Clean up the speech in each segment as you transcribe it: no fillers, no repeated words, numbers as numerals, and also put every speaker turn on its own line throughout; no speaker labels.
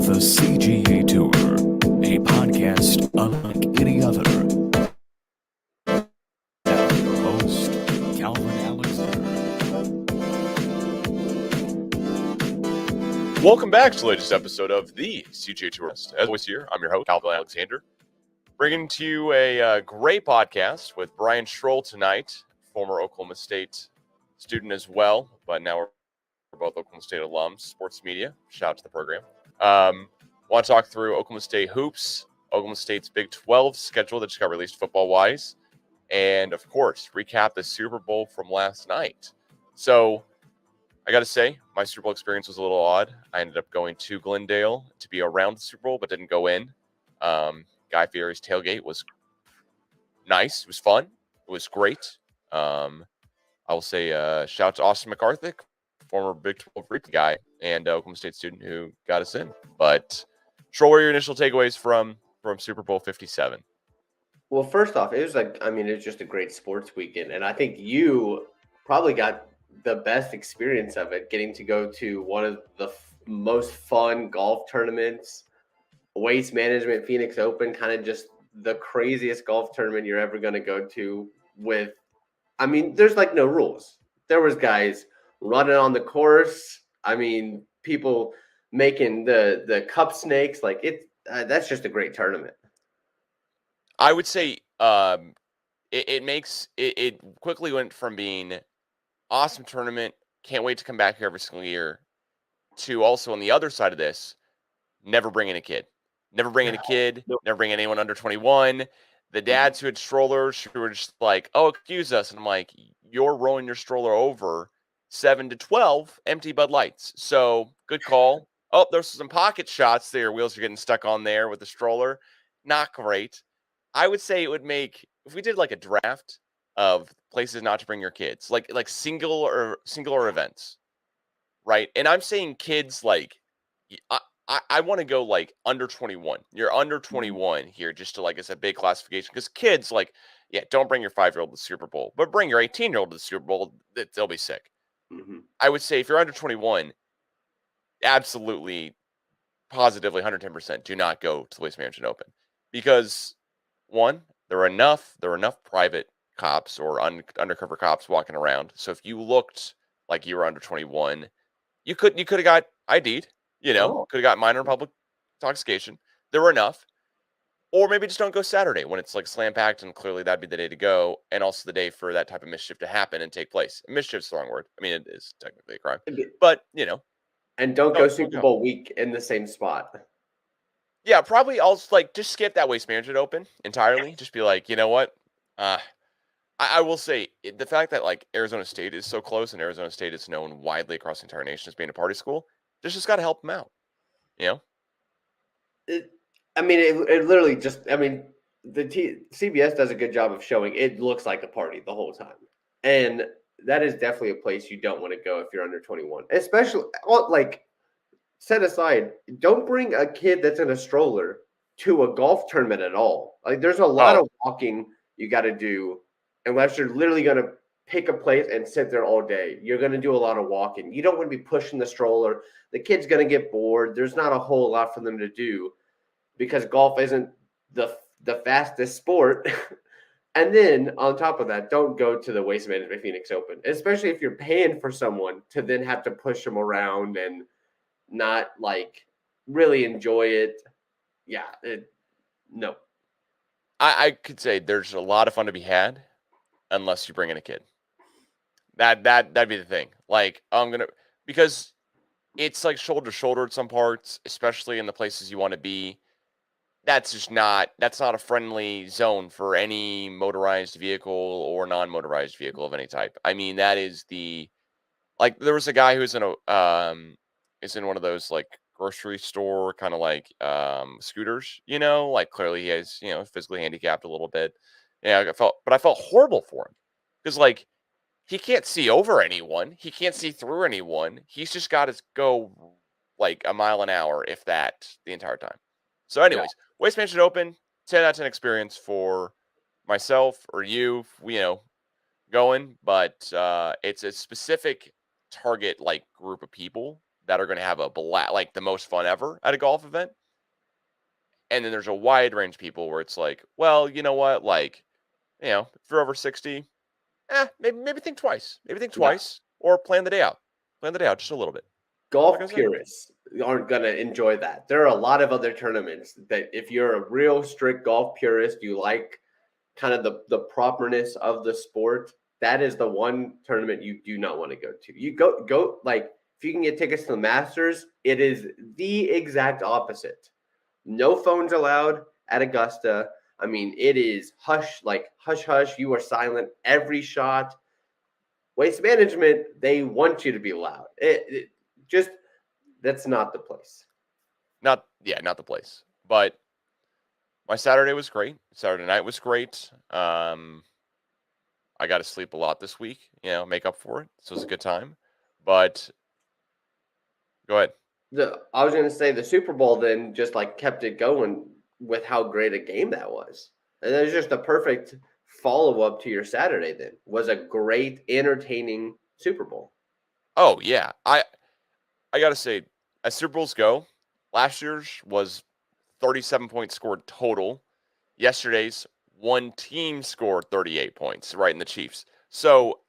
The CGA Tour, a podcast unlike any other. Now your host, Calvin Alexander.
Welcome back to the latest episode of the CGA Tour. As always here, I'm your host, Calvin Alexander, bringing to you a great podcast with Brian Shrull tonight, former Oklahoma State student as well, but now we're both Oklahoma State alums, sports media. Shout out to the program. Want to talk through Oklahoma State hoops, Oklahoma State's BIG12 schedule that just got released football-wise, and, of course, recap the Super Bowl from last night. So, I got to say, my Super Bowl experience was a little odd. I ended up going to Glendale to be around the Super Bowl, but didn't go in. Guy Fieri's tailgate was nice. It was fun. It was great. I will say shout out to Austin McCarthy, former Big 12 repeat guy and Oklahoma State student who got us in. But, Shrull, what are your initial takeaways from Super Bowl 57?
Well, first off, it was just a great sports weekend. And I think you probably got the best experience of it, getting to go to one of the most fun golf tournaments, Waste Management Phoenix Open, kind of just the craziest golf tournament you're ever going to go to with. I mean, there's like no rules. There was guys running on the course. I mean, people making the cup snakes. Like that's just a great tournament.
I would say it quickly went from being awesome tournament, can't wait to come back here every single year, to also on the other side of this, never bringing a kid. Never bringing a kid, never bringing anyone under 21. The dads who had strollers who were just like, oh, excuse us. And I'm like, you're rolling your stroller over 7 to 12 empty Bud Lights. So good call. Oh, there's some pocket shots there. Wheels are getting stuck on there with the stroller. Not great. I would say it would make, if we did like a draft of places not to bring your kids, like singular events, right? And I'm saying kids, like, I want to go like under 21. You're under 21 here, just to, like, it's a big classification, because kids, like, yeah, don't bring your 5-year-old to the Super Bowl, but bring your 18-year-old to the Super Bowl. They'll be sick.
Mm-hmm.
I would say if you're under 21, absolutely, positively, 110%, do not go to the Waste Management Open, because one, there are enough private cops or undercover cops walking around. So if you looked like you were under 21, you could have got ID'd. Could have got minor public intoxication. There were enough. Or maybe just don't go Saturday when it's like slam packed, and clearly that'd be the day to go, and also the day for that type of mischief to happen and take place. Mischief's the wrong word. I mean, it is technically a crime, but
and don't go Super Bowl week in the same spot.
Yeah, probably I'll just skip that Waste Management Open entirely. Just be like, you know what? I will say the fact that like Arizona State is so close, and Arizona State is known widely across the entire nation as being a party school, just got to help them out.
It literally just, CBS does a good job of showing it looks like a party the whole time. And that is definitely a place you don't want to go if you're under 21. Especially, set aside, don't bring a kid that's in a stroller to a golf tournament at all. Like, there's a lot of walking you got to do, unless you're literally going to pick a place and sit there all day. You're going to do a lot of walking. You don't want to be pushing the stroller. The kid's going to get bored. There's not a whole lot for them to do, because golf isn't the fastest sport. And then on top of that, don't go to the Waste Management Phoenix Open, especially if you're paying for someone to then have to push them around and not like really enjoy it. Yeah, no.
I could say there's a lot of fun to be had, unless you bring in a kid. That'd be the thing. Like, because it's like shoulder to shoulder at some parts, especially in the places you want to be. That's not a friendly zone for any motorized vehicle or non-motorized vehicle of any type. I mean, that is there was a guy who's in one of those like grocery store kind of like scooters, like clearly he has, physically handicapped a little bit. Yeah, I felt horrible for him, because like he can't see over anyone, he can't see through anyone. He's just got to go like a mile an hour, if that, the entire time. So anyways, Waste Management Open, 10 out of 10 experience for myself or you, going, but it's a specific target like group of people that are going to have a like the most fun ever at a golf event. And then there's a wide range of people where it's like, well, you know what? Like, if you're over 60, maybe think twice. Maybe think
Yeah.
twice or plan the day out. Plan the day out just a little bit.
Golf
Like I said.
purists aren't going to enjoy that. There are a lot of other tournaments that if you're a real strict golf purist, you like kind of the properness of the sport, that is the one tournament you do not want to go to. You go like if you can get tickets to the Masters, it is the exact opposite. No phones allowed at Augusta. I mean, it is hush, hush. You are silent every shot. Waste management, they want you to be loud. It just that's not the place.
Not the place. But my Saturday was great. Saturday night was great. I got to sleep a lot this week, make up for it. So it was a good time. But go ahead.
I was going to say the Super Bowl then just like kept it going with how great a game that was. And it was just a perfect follow-up to your Saturday then. Was a great, entertaining Super Bowl.
Oh, yeah. I got to say, as Super Bowls go, last year's was 37 points scored total. Yesterday's one team scored 38 points, right in the Chiefs. So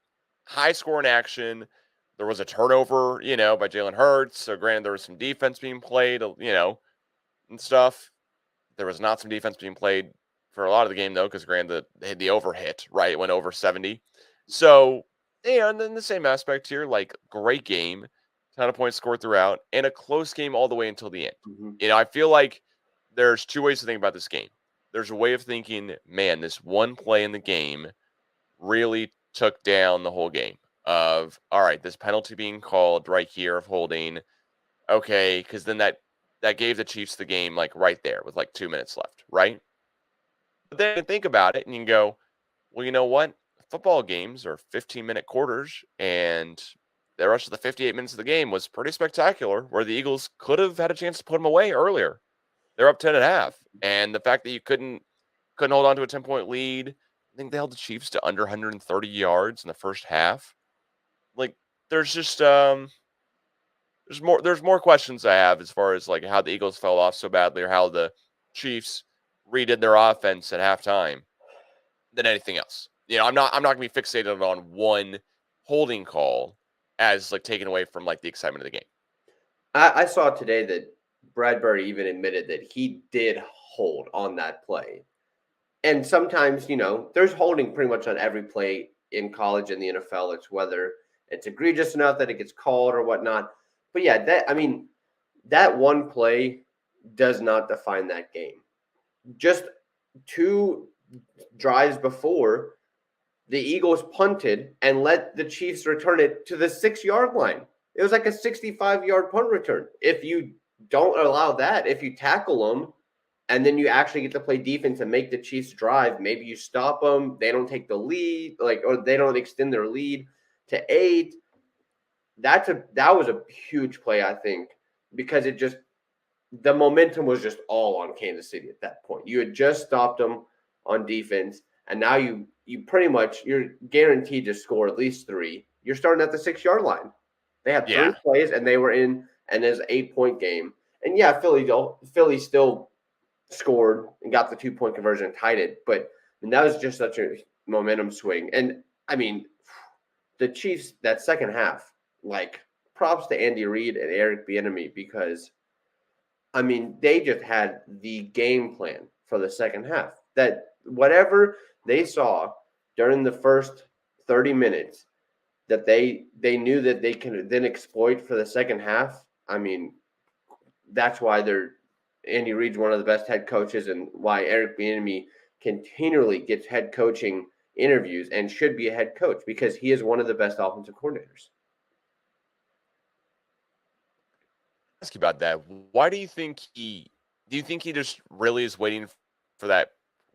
high scoring action. There was a turnover, by Jalen Hurts. So granted, there was some defense being played, and stuff. There was not some defense being played for a lot of the game, though, because granted, the over hit, right? It went over 70. So, and then the same aspect here, like great game, ton of points scored throughout, and a close game all the way until the end.
Mm-hmm.
I feel like there's two ways to think about this game. There's a way of thinking, man, this one play in the game really took down the whole game of, all right, this penalty being called right here of holding. Okay, because then that gave the Chiefs the game like right there with like 2 minutes left, right? But then you think about it and you can go, well, you know what? Football games are 15-minute quarters, and the rest of the 58 minutes of the game was pretty spectacular, where the Eagles could have had a chance to put them away earlier. They're up 10.5. And the fact that you couldn't hold on to a 10-point lead, I think they held the Chiefs to under 130 yards in the first half. Like, there's just there's more questions I have as far as like how the Eagles fell off so badly or how the Chiefs redid their offense at halftime than anything else. I'm not gonna be fixated on one holding call as like taken away from like the excitement of the game.
I saw today that Bradbury even admitted that he did hold on that play. And sometimes, there's holding pretty much on every play in college and the NFL. It's whether it's egregious enough that it gets called or whatnot. But yeah, that one play does not define that game. Just 2 drives before, the Eagles punted and let the Chiefs return it to the 6-yard line. It was like a 65-yard punt return. If you don't allow that, if you tackle them, and then you actually get to play defense and make the Chiefs drive, maybe you stop them, they don't take the lead, or they don't extend their lead to 8. That was a huge play, I think, because the momentum was just all on Kansas City at that point. You had just stopped them on defense, and now you pretty much you're guaranteed to score at least 3. You're starting at the 6-yard line. They had 3 plays, and they were in, and there's an 8-point game. And yeah, Philly still scored and got the 2-point conversion and tied it, but that was just such a momentum swing. And I mean, the Chiefs that second half, like props to Andy Reid and Eric Bieniemy, because I mean they just had the game plan for the second half. That whatever they saw during the first 30 minutes that they knew that they can then exploit for the second half. I mean, that's why Andy Reid's one of the best head coaches, and why Eric Bieniemy continually gets head coaching interviews and should be a head coach, because he is one of the best offensive coordinators.
Ask you about that. Why do you think he just really is waiting for that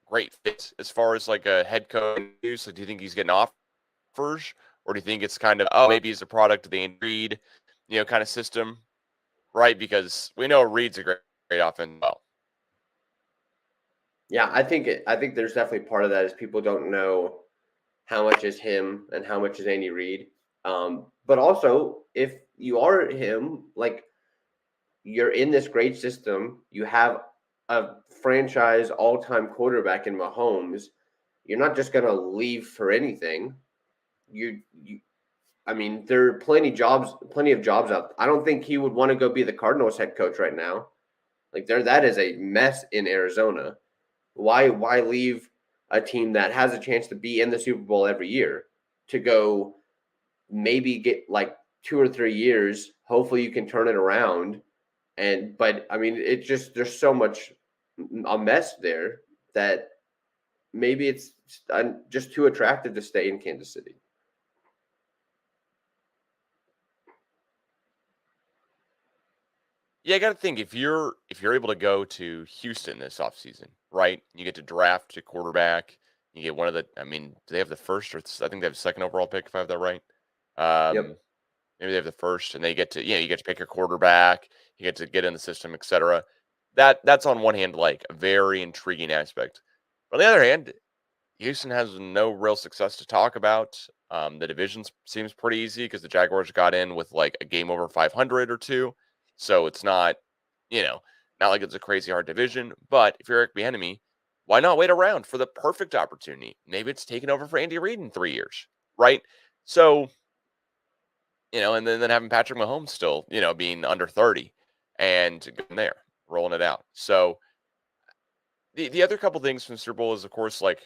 great fit as far as like a head coach? So do you think he's getting offers, or do you think it's kind of maybe he's a product of the Andy Reid, kind of system, right? Because we know Reid's a great offense. Well,
yeah, I think there's definitely part of that is people don't know how much is him and how much is Andy Reid. But also, if you are him, like you're in this great system, you have a franchise all-time quarterback in Mahomes. You're not just going to leave for anything. You I mean, there are plenty of jobs out. I don't think he would want to go be the Cardinals head coach right now. Like that is a mess in Arizona. Why leave a team that has a chance to be in the Super Bowl every year to go maybe get like 2 or 3 years? Hopefully you can turn it around. But I mean, it's just there's so much a mess there that maybe it's just too attractive to stay in Kansas City.
Yeah, I got to think if you're able to go to Houston this offseason, right? You get to draft a quarterback. You get one of the. I mean, do they have the first or I think they have the second overall pick if I have that right.
Yep.
Maybe they have the first, and they get to you get to pick your quarterback. You get to get in the system, etc. That's on one hand like a very intriguing aspect. But on the other hand, Houston has no real success to talk about. The division seems pretty easy because the Jaguars got in with like a game over 500 or two. So it's not, not like it's a crazy hard division. But if you're Eric Bieniemy, why not wait around for the perfect opportunity? Maybe it's taking over for Andy Reid in 3 years, right? So, and then having Patrick Mahomes still, being under 30 and going there, rolling it out. So the other couple things from the Super Bowl is, of course, like,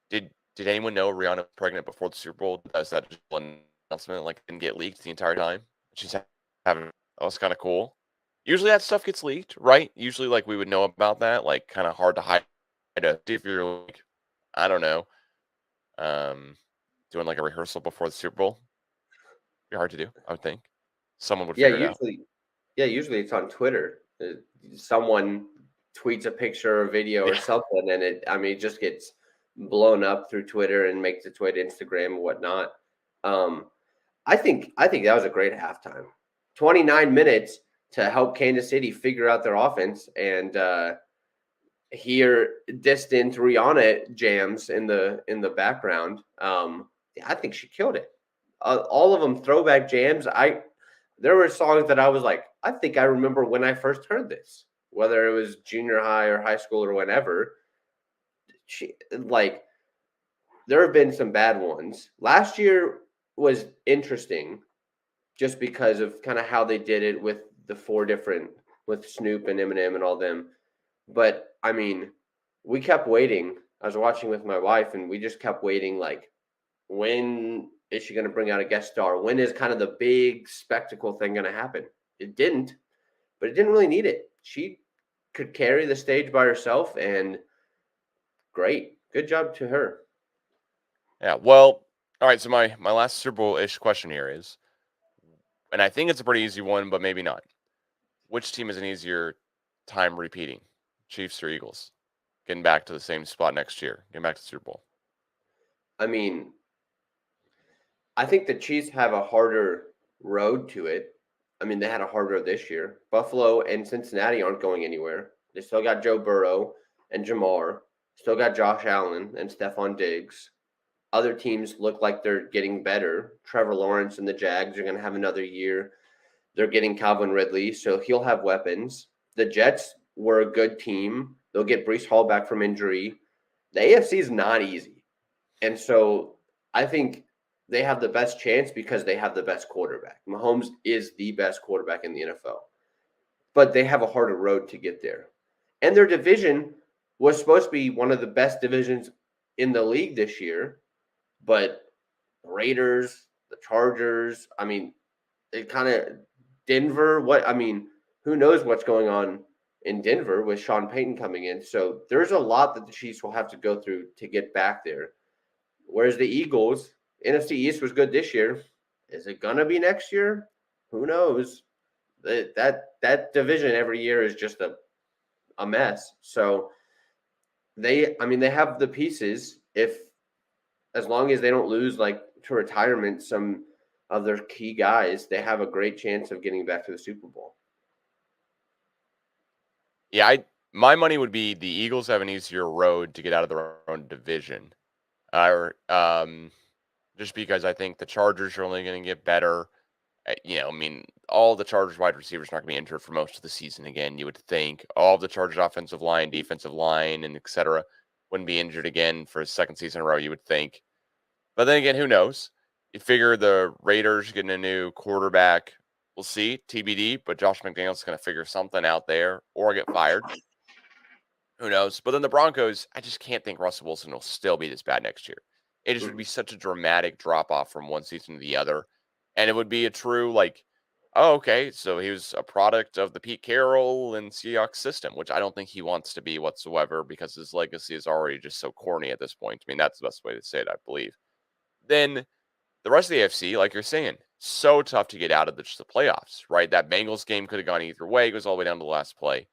did anyone know Rihanna was pregnant before the Super Bowl? Is that just one announcement? Like, didn't get leaked the entire time? She's having that was kind of cool. Usually that stuff gets leaked, right? Usually, like, we would know about that. Like, kind of hard to hide. If you're like, I don't know, doing like a rehearsal before the Super Bowl, be hard to do. I would think someone would
Yeah,
figure it out.
usually it's on Twitter. Someone tweets a picture or video or
Yeah,
something, and it just gets blown up through Twitter and makes its way to Instagram and whatnot. Um, I think that was a great halftime. 29 minutes to help Kansas City figure out their offense and hear distant Rihanna jams in the background. I think she killed it. All of them throwback jams. There were songs that I was like, I think I remember when I first heard this, whether it was junior high or high school or whenever. Like there have been some bad ones. Last year was interesting just because of kind of how they did it with the four different with Snoop and Eminem and all them. But I mean, we kept waiting. I was watching with my wife and we just kept waiting like when is she going to bring out a guest star? When is kind of the big spectacle thing going to happen? It didn't, but it didn't really need it. She could carry the stage by herself and great. Good job to her.
yeah. Well, all right. So my last Super Bowl-ish question here is, and I think it's a pretty easy one, but maybe not. Which team has an easier time repeating, Chiefs or Eagles? Getting back to the same spot next year, getting back to the Super Bowl.
I mean, I think the Chiefs have a harder road to it. I mean, they had a hard road this year. Buffalo and Cincinnati aren't going anywhere. They still got Joe Burrow and Jamar. Still got Josh Allen and Stephon Diggs. Other teams look like they're getting better. Trevor Lawrence and the Jags are going to have another year. They're getting Calvin Ridley, so he'll have weapons. The Jets were a good team. They'll get Brees Hall back from injury. The AFC is not easy. And so I think they have the best chance because they have the best quarterback. Mahomes is the best quarterback in the NFL. But they have a harder road to get there. And their division was supposed to be one of the best divisions in the league this year. But the Raiders, the Chargers, I mean, it kind of Denver, who knows what's going on in Denver with Sean Payton coming in. So there's a lot that the Chiefs will have to go through to get back there. Whereas the Eagles, NFC East was good this year. Is it gonna be next year? Who knows? That division every year is just a mess. So they have the pieces as long as they don't lose like to retirement some of their key guys, they have a great chance of getting back to the Super Bowl.
Yeah, my money would be the Eagles have an easier road to get out of their own division, or just because I think the Chargers are only going to get better. All the Chargers wide receivers are not going to be injured for most of the season again. You would think all of the Chargers offensive line, defensive line, and etc. wouldn't be injured again for a second season in a row, you would think. But then again, who knows? You figure the Raiders getting a new quarterback. We'll see, TBD, but Josh McDaniels is going to figure something out there or get fired. Who knows? But then the Broncos, I just can't think Russell Wilson will still be this bad next year. It just would be such a dramatic drop off from one season to the other. And it would be a true, oh, okay, so he was a product of the Pete Carroll and Seahawks system, which I don't think he wants to be whatsoever because his legacy is already just so corny at this point. I mean, that's the best way to say it, I believe. Then the rest of the AFC, like you're saying, so tough to get out of the playoffs, right? That Bengals game could have gone either way. It goes all the way down to the last play.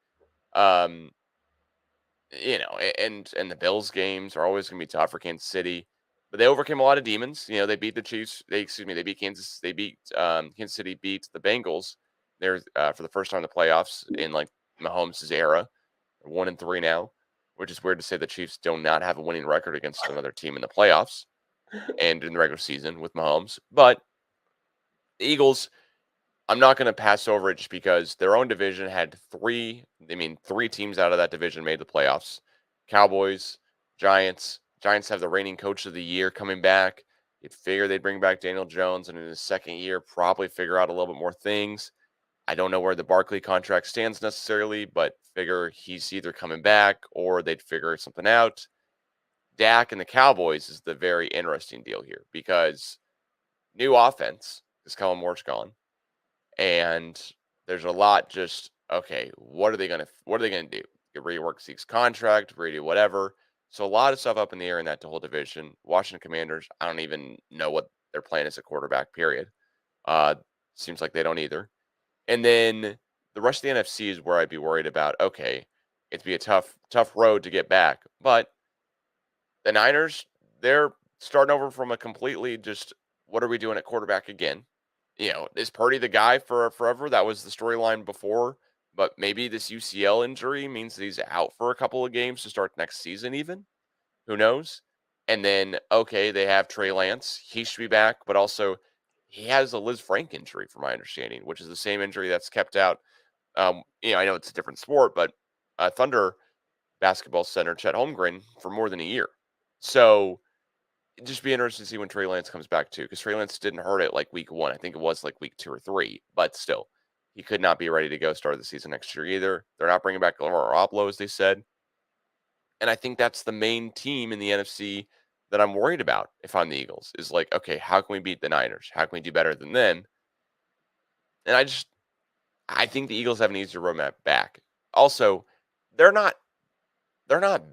And the Bills games are always going to be tough for Kansas City, but they overcame a lot of demons. They beat the Chiefs. They beat Kansas. They beat Kansas City. Beat the Bengals. They're for the first time in the playoffs in Mahomes' era. They're 1-3 now, which is weird to say. The Chiefs do not have a winning record against another team in the playoffs and in the regular season with Mahomes. But the Eagles, I'm not going to pass over it just because their own division had three teams out of that division made the playoffs. Cowboys, Giants. Giants have the reigning coach of the year coming back. You'd figure they'd bring back Daniel Jones and in his second year probably figure out a little bit more things. I don't know where the Barkley contract stands necessarily, but figure he's either coming back or they'd figure something out. Dak and the Cowboys is the very interesting deal here because new offense because Kellen Moore's gone. And there's a lot just, okay, what are they going to do? Rework Zeke's contract, redo whatever. So a lot of stuff up in the air in that whole division. Washington Commanders, I don't even know what their plan is at quarterback, period. Seems like they don't either. And then the rest of the NFC is where I'd be worried about, okay, it'd be a tough road to get back. But the Niners, they're starting over from a completely just, what are we doing at quarterback again? Is Purdy the guy for forever? That was the storyline before, but maybe this UCL injury means that he's out for a couple of games to start next season even. Who knows? And then, okay, they have Trey Lance. He should be back, but also he has a Liz Frank injury, from my understanding, which is the same injury that's kept out. I know it's a different sport, but Thunder basketball center Chet Holmgren for more than a year. So it'd just be interesting to see when Trey Lance comes back too, because Trey Lance didn't hurt it week 1. I think it was week 2 or 3, but still, he could not be ready to go start the season next year either. They're not bringing back Garoppolo, as they said. And I think that's the main team in the NFC that I'm worried about if I'm the Eagles, is okay, how can we beat the Niners? How can we do better than them? And I think the Eagles have an easier roadmap back. Also, they're not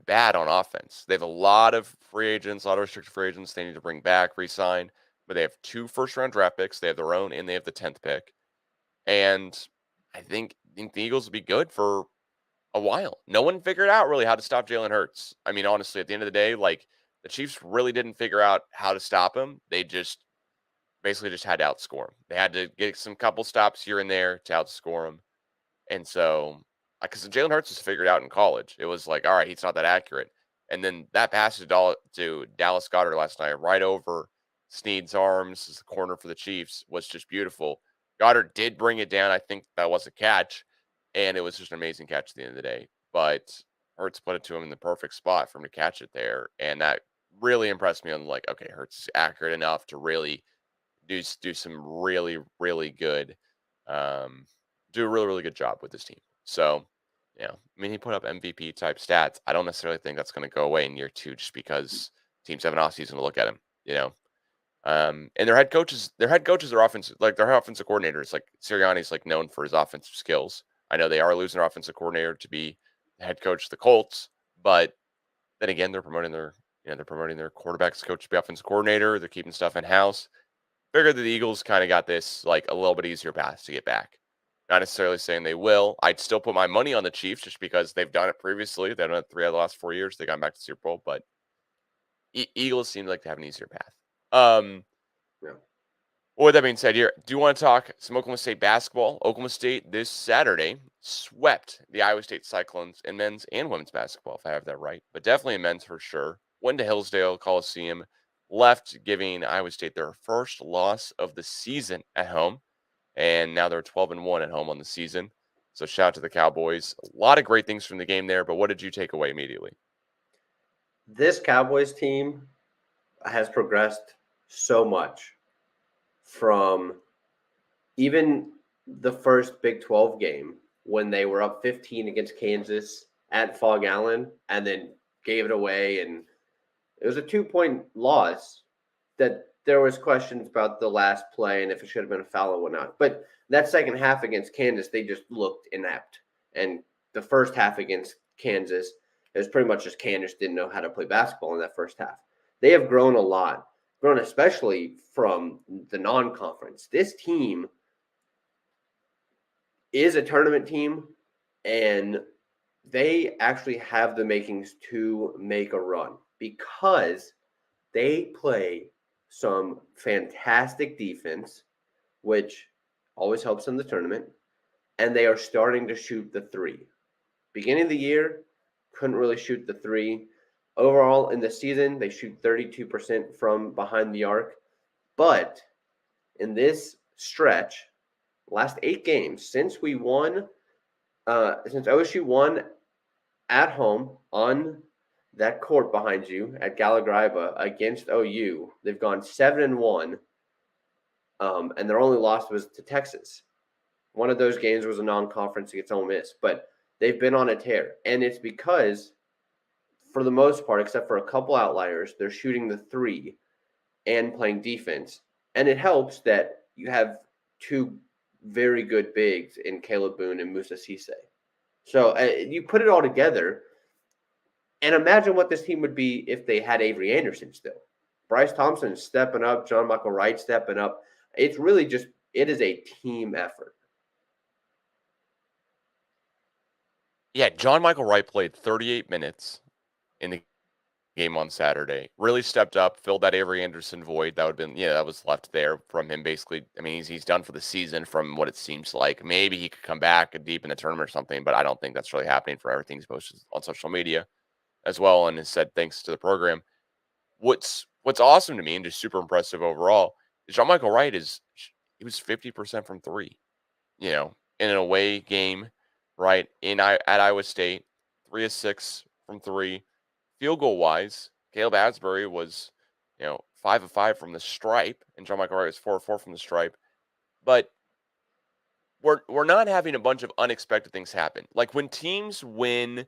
bad on offense. They have a lot of free agents, a lot of restricted free agents they need to bring back, re-sign. But they have 2 first-round draft picks. They have their own, and they have the 10th pick. And I think the Eagles will be good for a while. No one figured out really how to stop Jalen Hurts. I mean, honestly, at the end of the day, the Chiefs really didn't figure out how to stop him. They just basically just had to outscore him. They had to get some couple stops here and there to outscore him. And so, because Jalen Hurts was figured out in college, it was all right, he's not that accurate. And then that pass to Dallas Goedert last night, right over Snead's arms, as the corner for the Chiefs, was just beautiful. Goddard did bring it down. I think that was a catch, and it was just an amazing catch at the end of the day. But Hurts put it to him in the perfect spot for him to catch it there, and that really impressed me on okay, Hurts is accurate enough to really do some really, really good, do a really, really good job with this team. So, yeah, I mean, he put up MVP type stats. I don't necessarily think that's going to go away in year 2 just because teams have an offseason to look at him, and their head coaches are offensive, their offensive coordinators, Sirianni's known for his offensive skills. I know they are losing their offensive coordinator to be the head coach of the Colts, but then again, they're promoting their quarterbacks coach to be offensive coordinator. They're keeping stuff in house. Figured that the Eagles kind of got this a little bit easier path to get back. Not necessarily saying they will. I'd still put my money on the Chiefs just because they've done it previously. They've done it 3 out of the last 4 years. They got back to Super Bowl, but Eagles seem like to have an easier path.
Yeah.
Well, with that being said, here, do you want to talk some Oklahoma State basketball? Oklahoma State this Saturday swept the Iowa State Cyclones in men's and women's basketball, if I have that right, but definitely in men's for sure. Went to Hillsdale Coliseum left, giving Iowa State their first loss of the season at home. And now they're 12-1 at home on the season. So shout out to the Cowboys. A lot of great things from the game there, but what did you take away immediately?
This Cowboys team has progressed so much from even the first Big 12 game when they were up 15 against Kansas at Fog Allen and then gave it away. And it was a 2-point loss that there was questions about the last play and if it should have been a foul or whatnot. But that second half against Kansas, they just looked inept. And the first half against Kansas, it was pretty much just Kansas didn't know how to play basketball in that first half. They have grown a lot, grown especially from the non-conference. This team is a tournament team, and they actually have the makings to make a run because they play some fantastic defense, which always helps in the tournament, and they are starting to shoot the three. Beginning of the year, couldn't really shoot the three. Overall, in the season, they shoot 32% from behind the arc. But in this stretch, last 8 games, since OSU won at home on that court behind you at Gallagher against OU, they've gone 7-1, and their only loss was to Texas. One of those games was a non-conference against Ole Miss, but they've been on a tear, and it's because, for the most part, except for a couple outliers, they're shooting the three and playing defense, and it helps that you have 2 very good bigs in Caleb Boone and Musa Cisse. So you put it all together, and imagine what this team would be if they had Avery Anderson still. Bryce Thompson stepping up, John Michael Wright stepping up. It's really just, it is a team effort.
Yeah, John Michael Wright played 38 minutes in the game on Saturday. Really stepped up, filled that Avery Anderson void that would have been, that was left there from him basically. I mean, he's done for the season from what it seems like. Maybe he could come back deep in the tournament or something, but I don't think that's really happening for everything he's posted on social media as well, and has said thanks to the program. What's awesome to me and just super impressive overall is John Michael Wright he was 50% from three, in an away game, right? At Iowa State, 3 of 6 from three. Field goal wise, Caleb Asbury was, 5 of 5 from the stripe, and John Michael Wright was 4 of 4 from the stripe. But we're not having a bunch of unexpected things happen. Like when teams win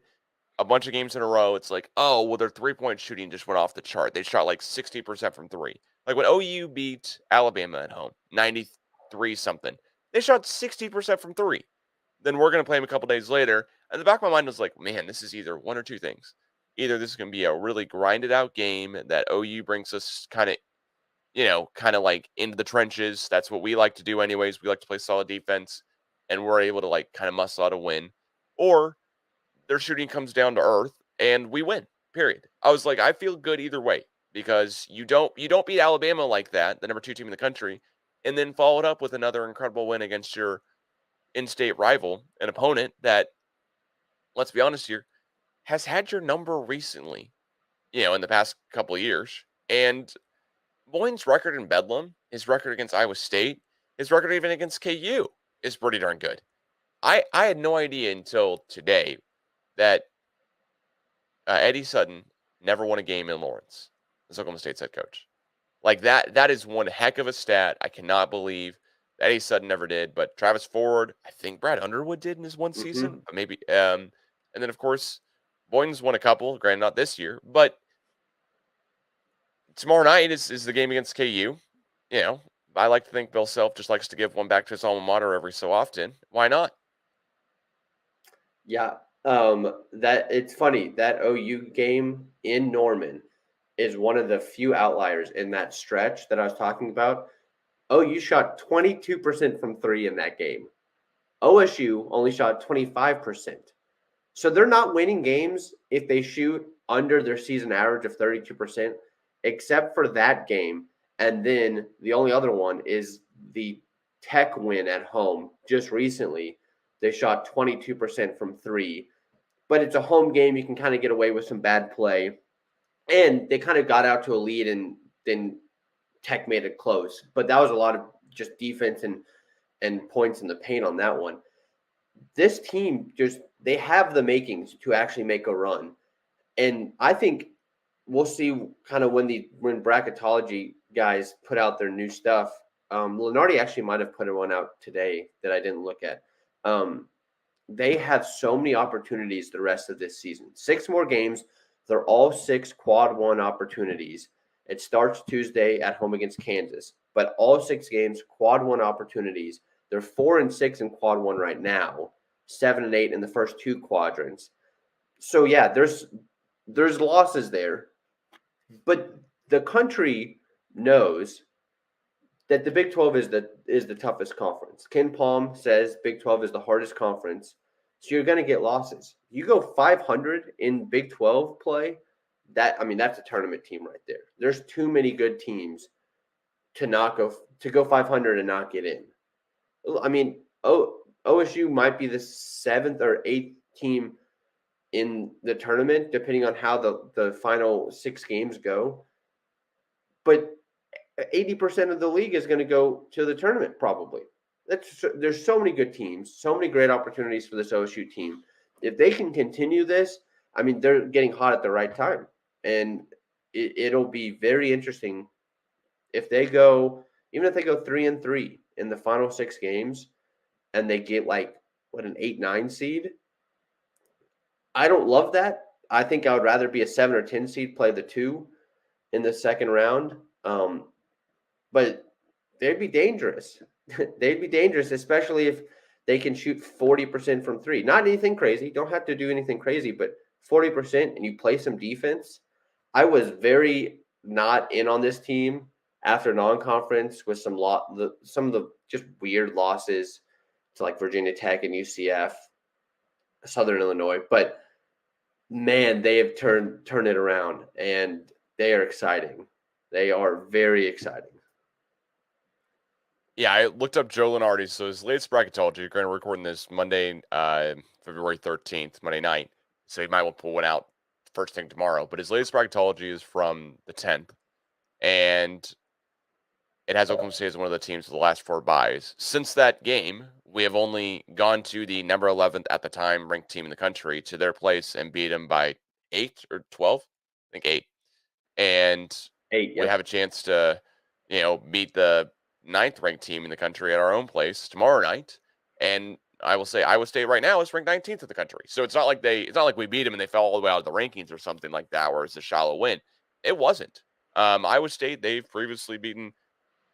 a bunch of games in a row, it's like, oh, well, their 3-point shooting just went off the chart. They shot like 60% from three. Like when OU beat Alabama at home, 93 something, they shot 60% from three. Then we're going to play them a couple days later. And the back of my mind was like, man, this is either one or two things. Either this is going to be a really grinded out game that OU brings us kind of like into the trenches. That's what we like to do anyways. We like to play solid defense, and we're able to like kind of muscle out a win. Or their shooting comes down to earth and we win, period. I was like, I feel good either way because you don't beat Alabama like that, the number 2 team in the country, and then follow it up with another incredible win against your in-state rival, an opponent that, let's be honest here, has had your number recently, in the past couple of years. And Boyne's record in Bedlam, his record against Iowa State, his record even against KU is pretty darn good. I had no idea until today that Eddie Sutton never won a game in Lawrence as Oklahoma State's head coach. Like that is one heck of a stat. I cannot believe that Eddie Sutton never did. But Travis Ford, I think Brad Underwood did in his one season, but maybe. And then of course, Boyden's won a couple. Granted, not this year, but tomorrow night is the game against KU. I like to think Bill Self just likes to give one back to his alma mater every so often. Why not?
Yeah. That it's funny that OU game in Norman is one of the few outliers in that stretch that I was talking about. OU shot 22% from three in that game. OSU only shot 25%. So they're not winning games if they shoot under their season average of 32%, except for that game. And then the only other one is the Tech win at home just recently. They shot 22% from three. But it's a home game. You can kind of get away with some bad play. And they kind of got out to a lead in then Tech made it close. But that was a lot of just defense and points in the paint on that one. This team they have the makings to actually make a run. And I think we'll see kind of when bracketology guys put out their new stuff. Lenardi actually might have put one out today that I didn't look at. They have so many opportunities the rest of this season. 6 more games. They're all 6 quad 1 opportunities. It starts Tuesday at home against Kansas, but all 6 games, quad 1 opportunities. They're 4-6 in quad 1 right now, 7-8 in the first 2 quadrants. So yeah, there's losses there, but the country knows that the Big 12 is the toughest conference. Ken Palm says Big 12 is the hardest conference, so you're going to get losses. You go 500 in Big 12 play, that's a tournament team right there. There's too many good teams to go 500 and not get in. I mean, OSU might be the 7th or 8th team in the tournament, depending on how the final 6 games go. But 80% of the league is going to go to the tournament probably. There's so many good teams, so many great opportunities for this OSU team. If they can continue this, they're getting hot at the right time. And it'll be very interesting if they go 3-3 in the final 6 games and they get an 8-9 seed. I don't love that. I think I would rather be a 7 or 10 seed, play the 2 in the second round. But they'd be dangerous. They'd be dangerous, especially if they can shoot 40% from 3. Not anything crazy. Don't have to do anything crazy, but 40% and you play some defense. I was very not in on this team after non-conference with some of the just weird losses to Virginia Tech and UCF, Southern Illinois. But man, they have turned it around, and they are exciting. They are very exciting.
Yeah, I looked up Joe Lenardi. So his latest bracketology, we're going to record this Monday, February 13th, Monday night. So he might want to pull one out first thing tomorrow. But his latest bracketology is from the 10th. And it has Oklahoma State as one of the teams with the last 4 byes. Since that game, we have only gone to the number 11th at the time ranked team in the country to their place and beat them by 8 or 12. I think 8. And
8,
we have a chance to, beat the 9th ranked team in the country at our own place tomorrow night. And I will say Iowa State right now is ranked 19th in the country. So it's not like we beat them and they fell all the way out of the rankings or something like that, where it's a shallow win. It wasn't. Iowa State, they've previously beaten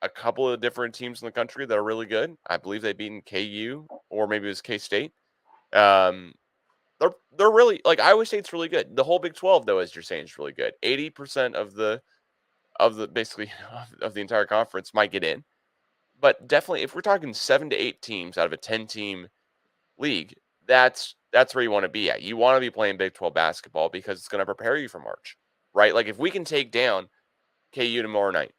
a couple of different teams in the country that are really good. I believe they've beaten KU, or maybe it was K-State. They're really, Iowa State's really good. The whole Big 12, though, as you're saying, is really good. 80% of the entire conference might get in. But definitely, if we're talking 7 to 8 teams out of a 10-team league, that's where you want to be at. You want to be playing Big 12 basketball because it's going to prepare you for March, right? If we can take down KU tomorrow night,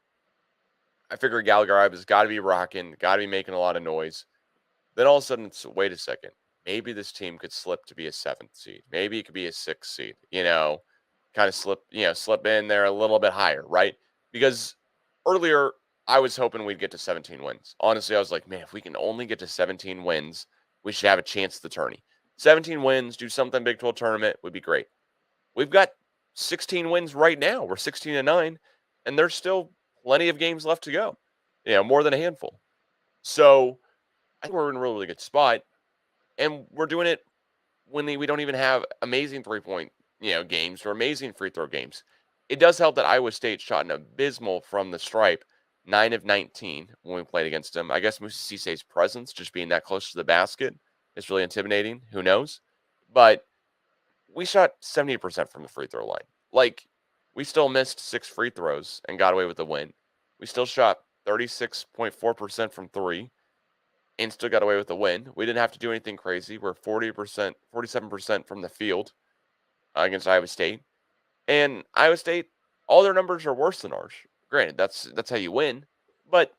I figure Gallagher has got to be rocking, got to be making a lot of noise. Then all of a sudden, wait a second. Maybe this team could slip to be a 7th seed. Maybe it could be a 6th seed, kind of slip in there a little bit higher, right? Because earlier, I was hoping we'd get to 17 wins. Honestly, I was like, man, if we can only get to 17 wins, we should have a chance at the tourney. 17 wins, do something Big 12 tournament would be great. We've got 16 wins right now. We're 16-9, and there's still plenty of games left to go. More than a handful. So I think we're in a really, really good spot, and we're doing it when we don't even have amazing 3-point games or amazing free throw games. It does help that Iowa State shot an abysmal from the stripe, 9 of 19 when we played against them. I guess Musa Cisse's presence, just being that close to the basket, is really intimidating. Who knows? But we shot 70% from the free throw line. We still missed 6 free throws and got away with the win. We still shot 36.4% from 3 and still got away with the win. We didn't have to do anything crazy. We're 40%, 47% from the field against Iowa State. And Iowa State, all their numbers are worse than ours. Granted, that's how you win. But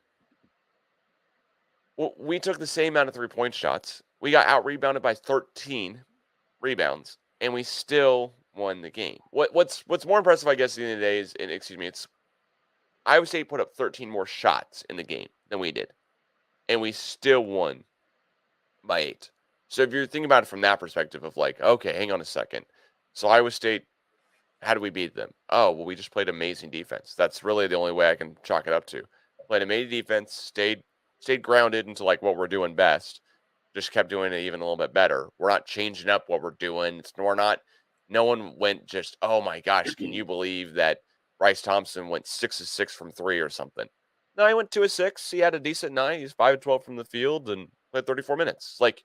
we took the same amount of 3-point shots. We got out-rebounded by 13 rebounds, and we still won the game. What's more impressive, I guess, at the end of the day is, it's Iowa State put up 13 more shots in the game than we did, and we still won by 8. So if you're thinking about it from that perspective of like, okay, hang on a second. So Iowa State, how do we beat them? Oh, well, we just played amazing defense. That's really the only way I can chalk it up to. Played amazing defense, stayed grounded into like what we're doing best. Just kept doing it even a little bit better. We're not changing up what we're doing. No one went just, oh my gosh, can you believe that Bryce Thompson went 6 of 6 from 3 or something? No, he went 2 of 6. He had a decent night. He's 5 of 12 from the field and played 34 minutes. Like,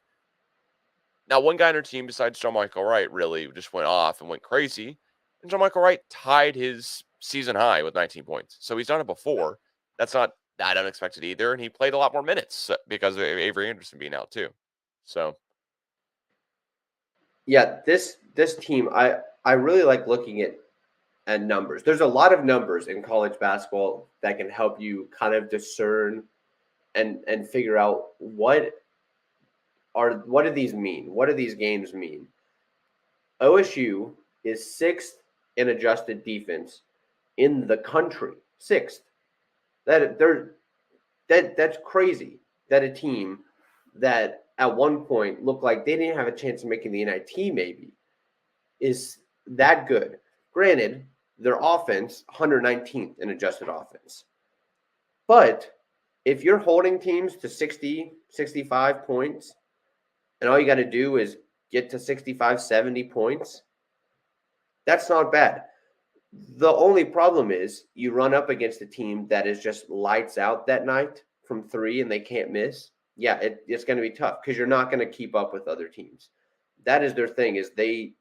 now one guy on our team besides John Michael Wright really just went off and went crazy. And John Michael Wright tied his season high with 19 points. So he's done it before. That's not that unexpected either. And he played a lot more minutes because of Avery Anderson being out too. So
Yeah, this team, I really like looking at numbers. There's a lot of numbers in college basketball that can help you kind of discern and figure out what do these mean? What do these games mean? OSU is 6th in adjusted defense in the country. 6th. That's crazy that a team that at one point looked like they didn't have a chance of making the NIT maybe is that good. Granted, their offense 119th in adjusted offense. But if you're holding teams to 60, 65 points, and all you got to do is get to 65, 70 points, that's not bad. The only problem is you run up against a team that is just lights out that night from 3 and they can't miss. Yeah, it's going to be tough because you're not going to keep up with other teams. That is their thing, is they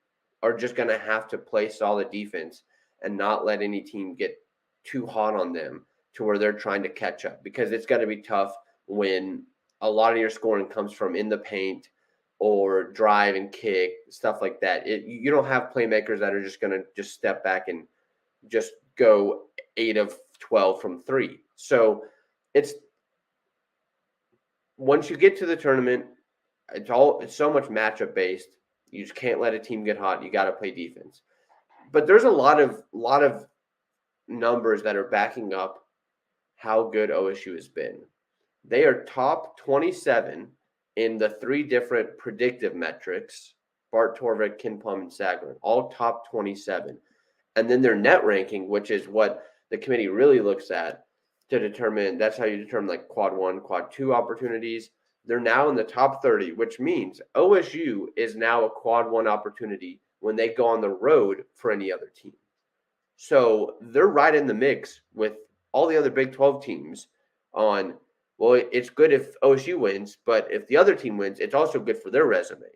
are just going to have to play solid defense and not let any team get too hot on them to where they're trying to catch up, because it's going to be tough when a lot of your scoring comes from in the paint or drive and kick, stuff like that. You don't have playmakers that are just going to just step back and just go 8 of 12 from 3. So it's, once you get to the tournament, it's so much matchup based. You just can't let a team get hot. You got to play defense. But there's a lot of numbers that are backing up how good OSU has been. They are top 27 in the 3 different predictive metrics: Bart Torvik, Ken Plum, and Sagarin, all top 27. And then their net ranking, which is what the committee really looks at to determine, that's how you determine like quad 1, quad 2 opportunities. They're now in the top 30, which means OSU is now a quad 1 opportunity when they go on the road for any other team. So they're right in the mix with all the other Big 12 teams on, well, it's good if OSU wins, but if the other team wins, it's also good for their resume.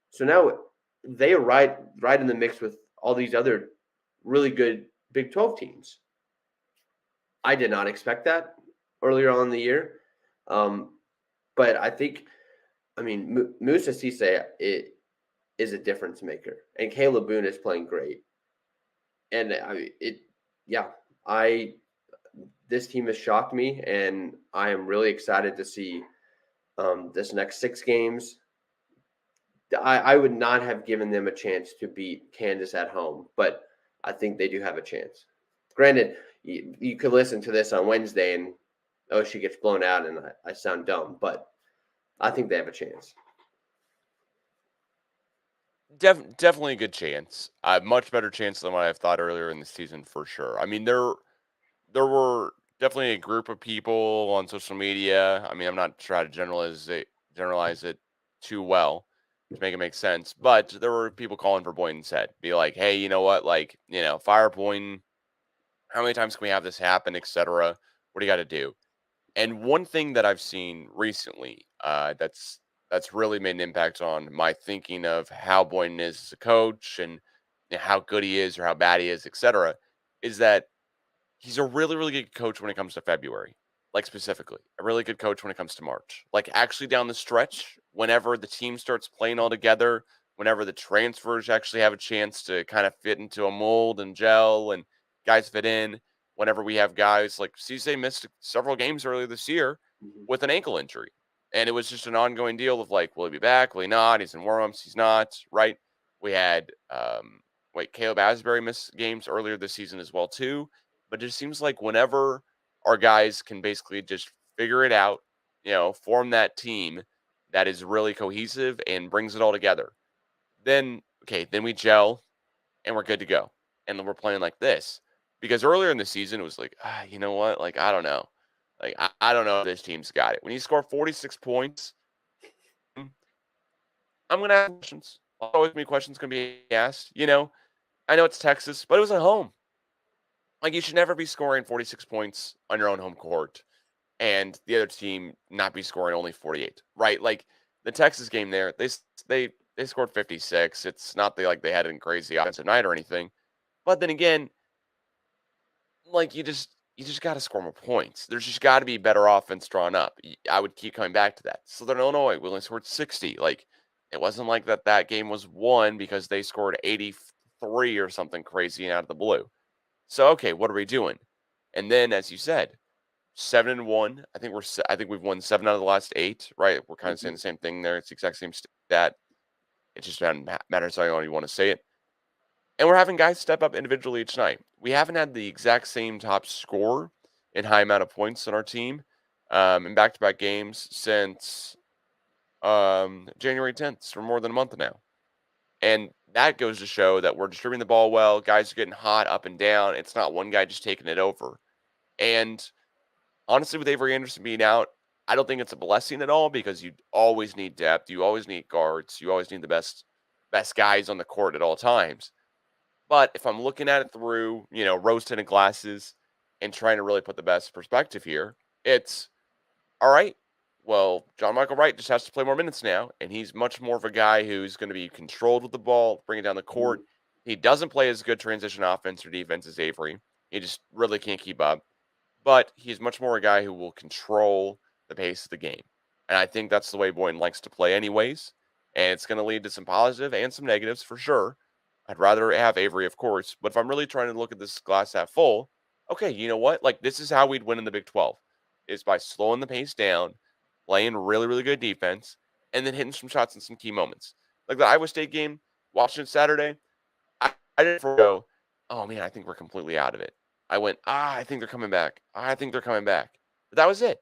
So now they are right in the mix with all these other really good Big 12 teams. I did not expect that earlier on in the year. But I think, Musa Cisse is a difference maker, and Caleb Boone is playing great. And this team has shocked me, and I am really excited to see this next 6 games. I would not have given them a chance to beat Kansas at home, but I think they do have a chance. Granted, you could listen to this on Wednesday and OSU gets blown out and I sound dumb, but I think they have a chance.
definitely a good chance. A much better chance than what I thought earlier in the season for sure. I mean, there were definitely a group of people on social media. I mean, I'm not trying to generalize it too well to make it make sense, but there were people calling for Boynton's head. Be like, hey, you know what? Like, fire Boynton. How many times can we have this happen, etc.? What do you got to do? And one thing that I've seen recently that's really made an impact on my thinking of how Boynton is as a coach and how good he is or how bad he is, etc., is that he's a really, really good coach when it comes to February, like specifically. A really good coach when it comes to March. Like actually down the stretch, whenever the team starts playing all together, whenever the transfers actually have a chance to kind of fit into a mold and gel and guys fit in, whenever we have guys like Cisse missed several games earlier this year with an ankle injury. And it was just an ongoing deal of like, will he be back? Will he not? He's in warm-ups. He's not, right? We had, Caleb Asbury missed games earlier this season as well, too. But it just seems like whenever our guys can basically just figure it out, form that team that is really cohesive and brings it all together, then we gel and we're good to go. And then we're playing like this. Because earlier in the season, it was like, you know what? Like, I don't know. Like, I don't know if this team's got it. When you score 46 points, I'm going to ask questions. Always be questions going to be asked. I know it's Texas, but it was at home. Like, you should never be scoring 46 points on your own home court and the other team not be scoring only 48, right? Like, the Texas game there, they scored 56. It's not like they had a crazy offensive night or anything. But then again, like, you just got to score more points. There's just got to be better offense drawn up. I would keep coming back to that. Southern Illinois, we only scored 60. Like, it wasn't like that game was won because they scored 83 or something crazy out of the blue. So, okay, what are we doing? And then, as you said, 7-1. I think we've won 7 out of the last 8. Right? We're kind of saying the same thing there. It's the exact same stat. It just matters how you want to say it. And we're having guys step up individually each night. We haven't had the exact same top score in high amount of points on our team in back-to-back games since January 10th, for more than a month now. And that goes to show that we're distributing the ball well. Guys are getting hot up and down. It's not one guy just taking it over. And honestly, with Avery Anderson being out, I don't think it's a blessing at all because you always need depth. You always need guards. You always need the best guys on the court at all times. But if I'm looking at it through, rose-tinted glasses and trying to really put the best perspective here, it's all right. Well, John Michael Wright just has to play more minutes now, and he's much more of a guy who's going to be controlled with the ball, bring it down the court. He doesn't play as good transition offense or defense as Avery. He just really can't keep up. But he's much more a guy who will control the pace of the game. And I think that's the way Boynton likes to play anyways. And it's going to lead to some positive and some negatives for sure. I'd rather have Avery, of course. But if I'm really trying to look at this glass half full, okay, you know what? Like, this is how we'd win in the Big 12, is by slowing the pace down, playing really, really good defense, and then hitting some shots in some key moments. Like the Iowa State game, watching it Saturday, I didn't go, oh, man, I think we're completely out of it. I went, I think they're coming back. I think they're coming back. But that was it.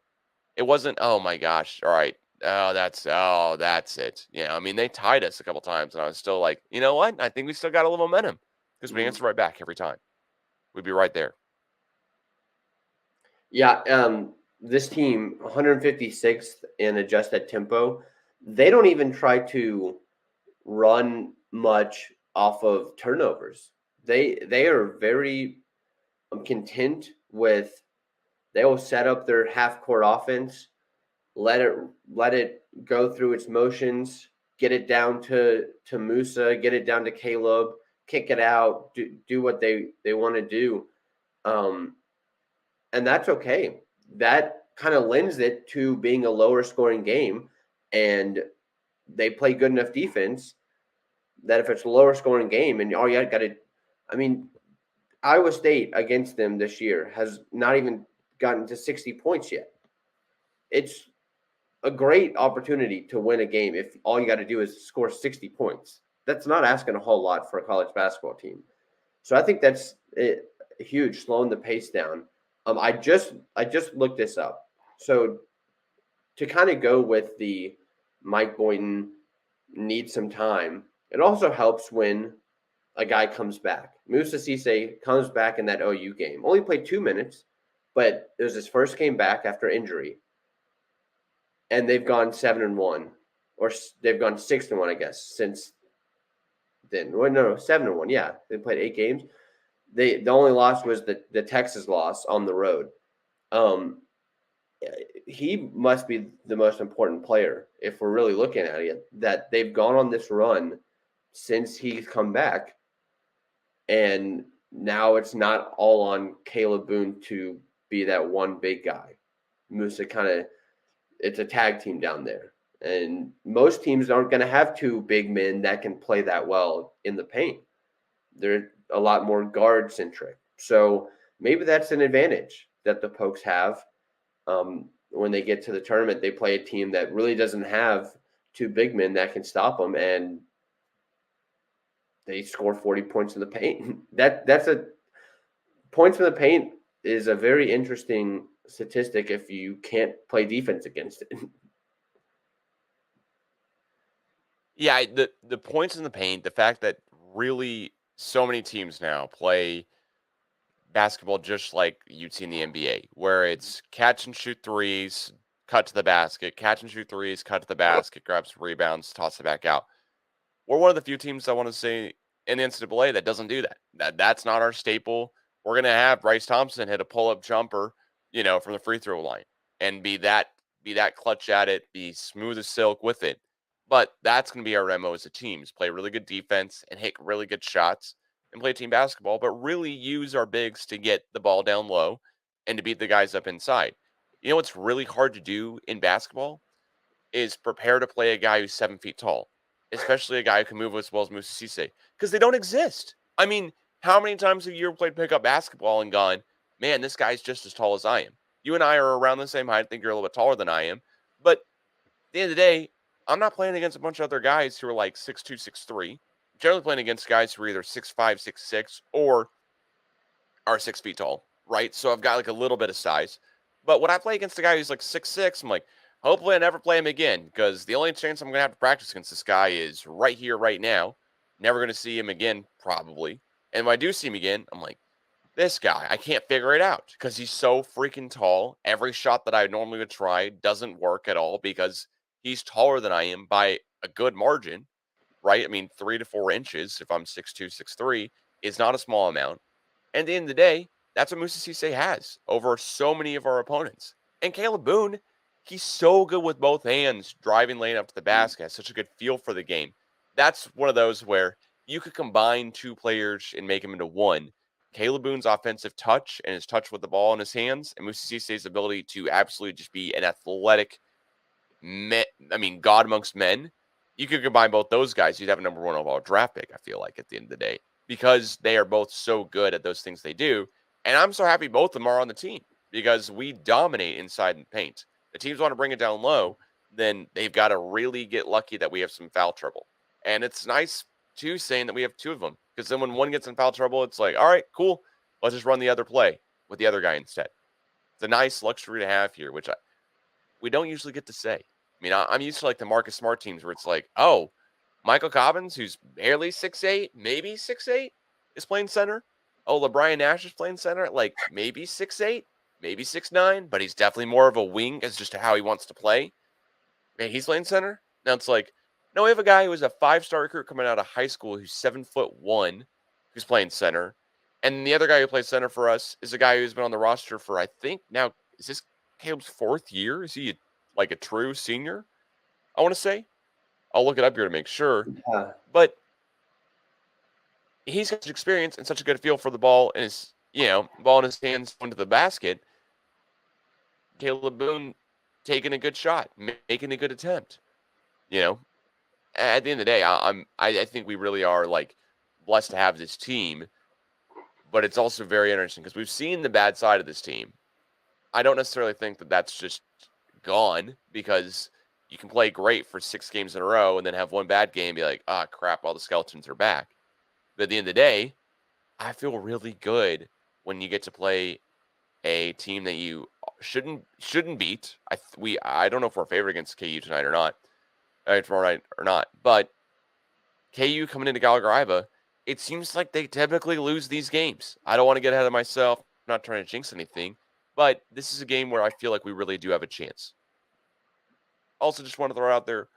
It wasn't, oh, my gosh, all right. That's it. They tied us a couple times, and I was still like, you know what? I think we still got a little momentum because we answer right back every time. We'd be right there.
Yeah, this team, 156th in adjusted tempo. They don't even try to run much off of turnovers. They are very content with. They will set up their half court offense. Let it go through its motions, get it down to Musa, get it down to Caleb, kick it out, do what they want to do. And that's okay. That kind of lends it to being a lower scoring game. And they play good enough defense that if it's a lower scoring game and all you got to, Iowa State against them this year has not even gotten to 60 points yet. It's a great opportunity to win a game if all you got to do is score 60 points. That's not asking a whole lot for a college basketball team. So I think that's huge, slowing the pace down. I just looked this up. So to kind of go with the Mike Boynton needs some time, it also helps when a guy comes back. Musa Cisse comes back in that OU game. Only played 2 minutes, but it was his first game back after injury. And they've gone 7-1, or they've gone 6-1, I guess, since then. Well, no, 7-1. Yeah, they played 8 games. The only loss was the Texas loss on the road. He must be the most important player if we're really looking at it. That they've gone on this run since he's come back, and now it's not all on Caleb Boone to be that one big guy. Musa it's a tag team down there. And most teams aren't going to have 2 big men that can play that well in the paint. They're a lot more guard centric. So maybe that's an advantage that the Pokes have. When they get to the tournament, they play a team that really doesn't have 2 big men that can stop them, and they score 40 points in the paint. That's a points in the paint is a very interesting statistic if you can't play defense against it.
Yeah, the points in the paint, the fact that really so many teams now play basketball just like you'd see in the NBA, where it's catch and shoot threes, cut to the basket, catch and shoot threes, cut to the basket, grab some rebounds, toss it back out. We're one of the few teams I want to say in the NCAA that doesn't do that. That's not our staple. We're gonna have Bryce Thompson hit a pull up jumper, from the free throw line and be that clutch at it, be smooth as silk with it. But that's gonna be our MO as a team: is play really good defense and hit really good shots and play team basketball, but really use our bigs to get the ball down low and to beat the guys up inside. You know what's really hard to do in basketball is prepare to play a guy who's 7 feet tall, especially a guy who can move as well as Musa Cisse, because they don't exist. I mean, how many times have you ever played pickup basketball and gone, man, this guy's just as tall as I am? You and I are around the same height. I think you're a little bit taller than I am. But at the end of the day, I'm not playing against a bunch of other guys who are like 6'2", 6'3". I'm generally playing against guys who are either 6'5", 6'6", or are 6 feet tall, right? So I've got like a little bit of size. But when I play against a guy who's like 6'6", I'm like, hopefully I never play him again, because the only chance I'm going to have to practice against this guy is right here, right now. Never going to see him again, probably. And when I do see him again, I'm like, this guy, I can't figure it out because he's so freaking tall. Every shot that I normally would try doesn't work at all because he's taller than I am by a good margin, right? I mean, 3 to 4 inches if I'm 6'2", 6'3", is not a small amount. And at the end of the day, that's what Musa Cisse has over so many of our opponents. And Caleb Boone, he's so good with both hands, driving lane up to the basket, has such a good feel for the game. That's one of those where you could combine two players and make them into one. Caleb Boone's offensive touch and his touch with the ball in his hands, and Musa Cisse's ability to absolutely just be an athletic, God amongst men. You could combine both those guys, you'd have a number 1 overall draft pick, I feel like, at the end of the day, because they are both so good at those things they do. And I'm so happy both of them are on the team because we dominate inside the paint. The teams want to bring it down low, then they've got to really get lucky that we have some foul trouble. And it's nice, too, saying that we have 2 of them, because then when one gets in foul trouble, it's like, all right, cool, let's just run the other play with the other guy instead. It's a nice luxury to have here, which we don't usually get to say. I mean, I'm used to like the Marcus Smart teams where it's like, oh, Michael Cobbins, who's barely 6'8", maybe 6'8", is playing center. Oh, LeBron Nash is playing center, like maybe 6'8", maybe 6'9", but he's definitely more of a wing as just to how he wants to play. Man, he's playing center. Now it's like, no, we have a guy who was a 5-star recruit coming out of high school who's 7'1", who's playing center. And the other guy who plays center for us is a guy who's been on the roster for, I think now, is this Caleb's 4th year? Is he like a true senior? I want to say. I'll look it up here to make sure.
Yeah.
But he's got such experience and such a good feel for the ball and his, ball in his hands going to the basket. Caleb Boone taking a good shot, making a good attempt. At the end of the day, I think we really are like blessed to have this team. But it's also very interesting because we've seen the bad side of this team. I don't necessarily think that that's just gone, because you can play great for 6 games in a row and then have one bad game and be like, crap, all the skeletons are back. But at the end of the day, I feel really good when you get to play a team that you shouldn't beat. I don't know if we're favored against KU tonight or not, tomorrow night or not, but KU coming into Gallagher-Iba, it seems like they typically lose these games. I don't want to get ahead of myself. I'm not trying to jinx anything, but this is a game where I feel like we really do have a chance. Also, just want to throw out there,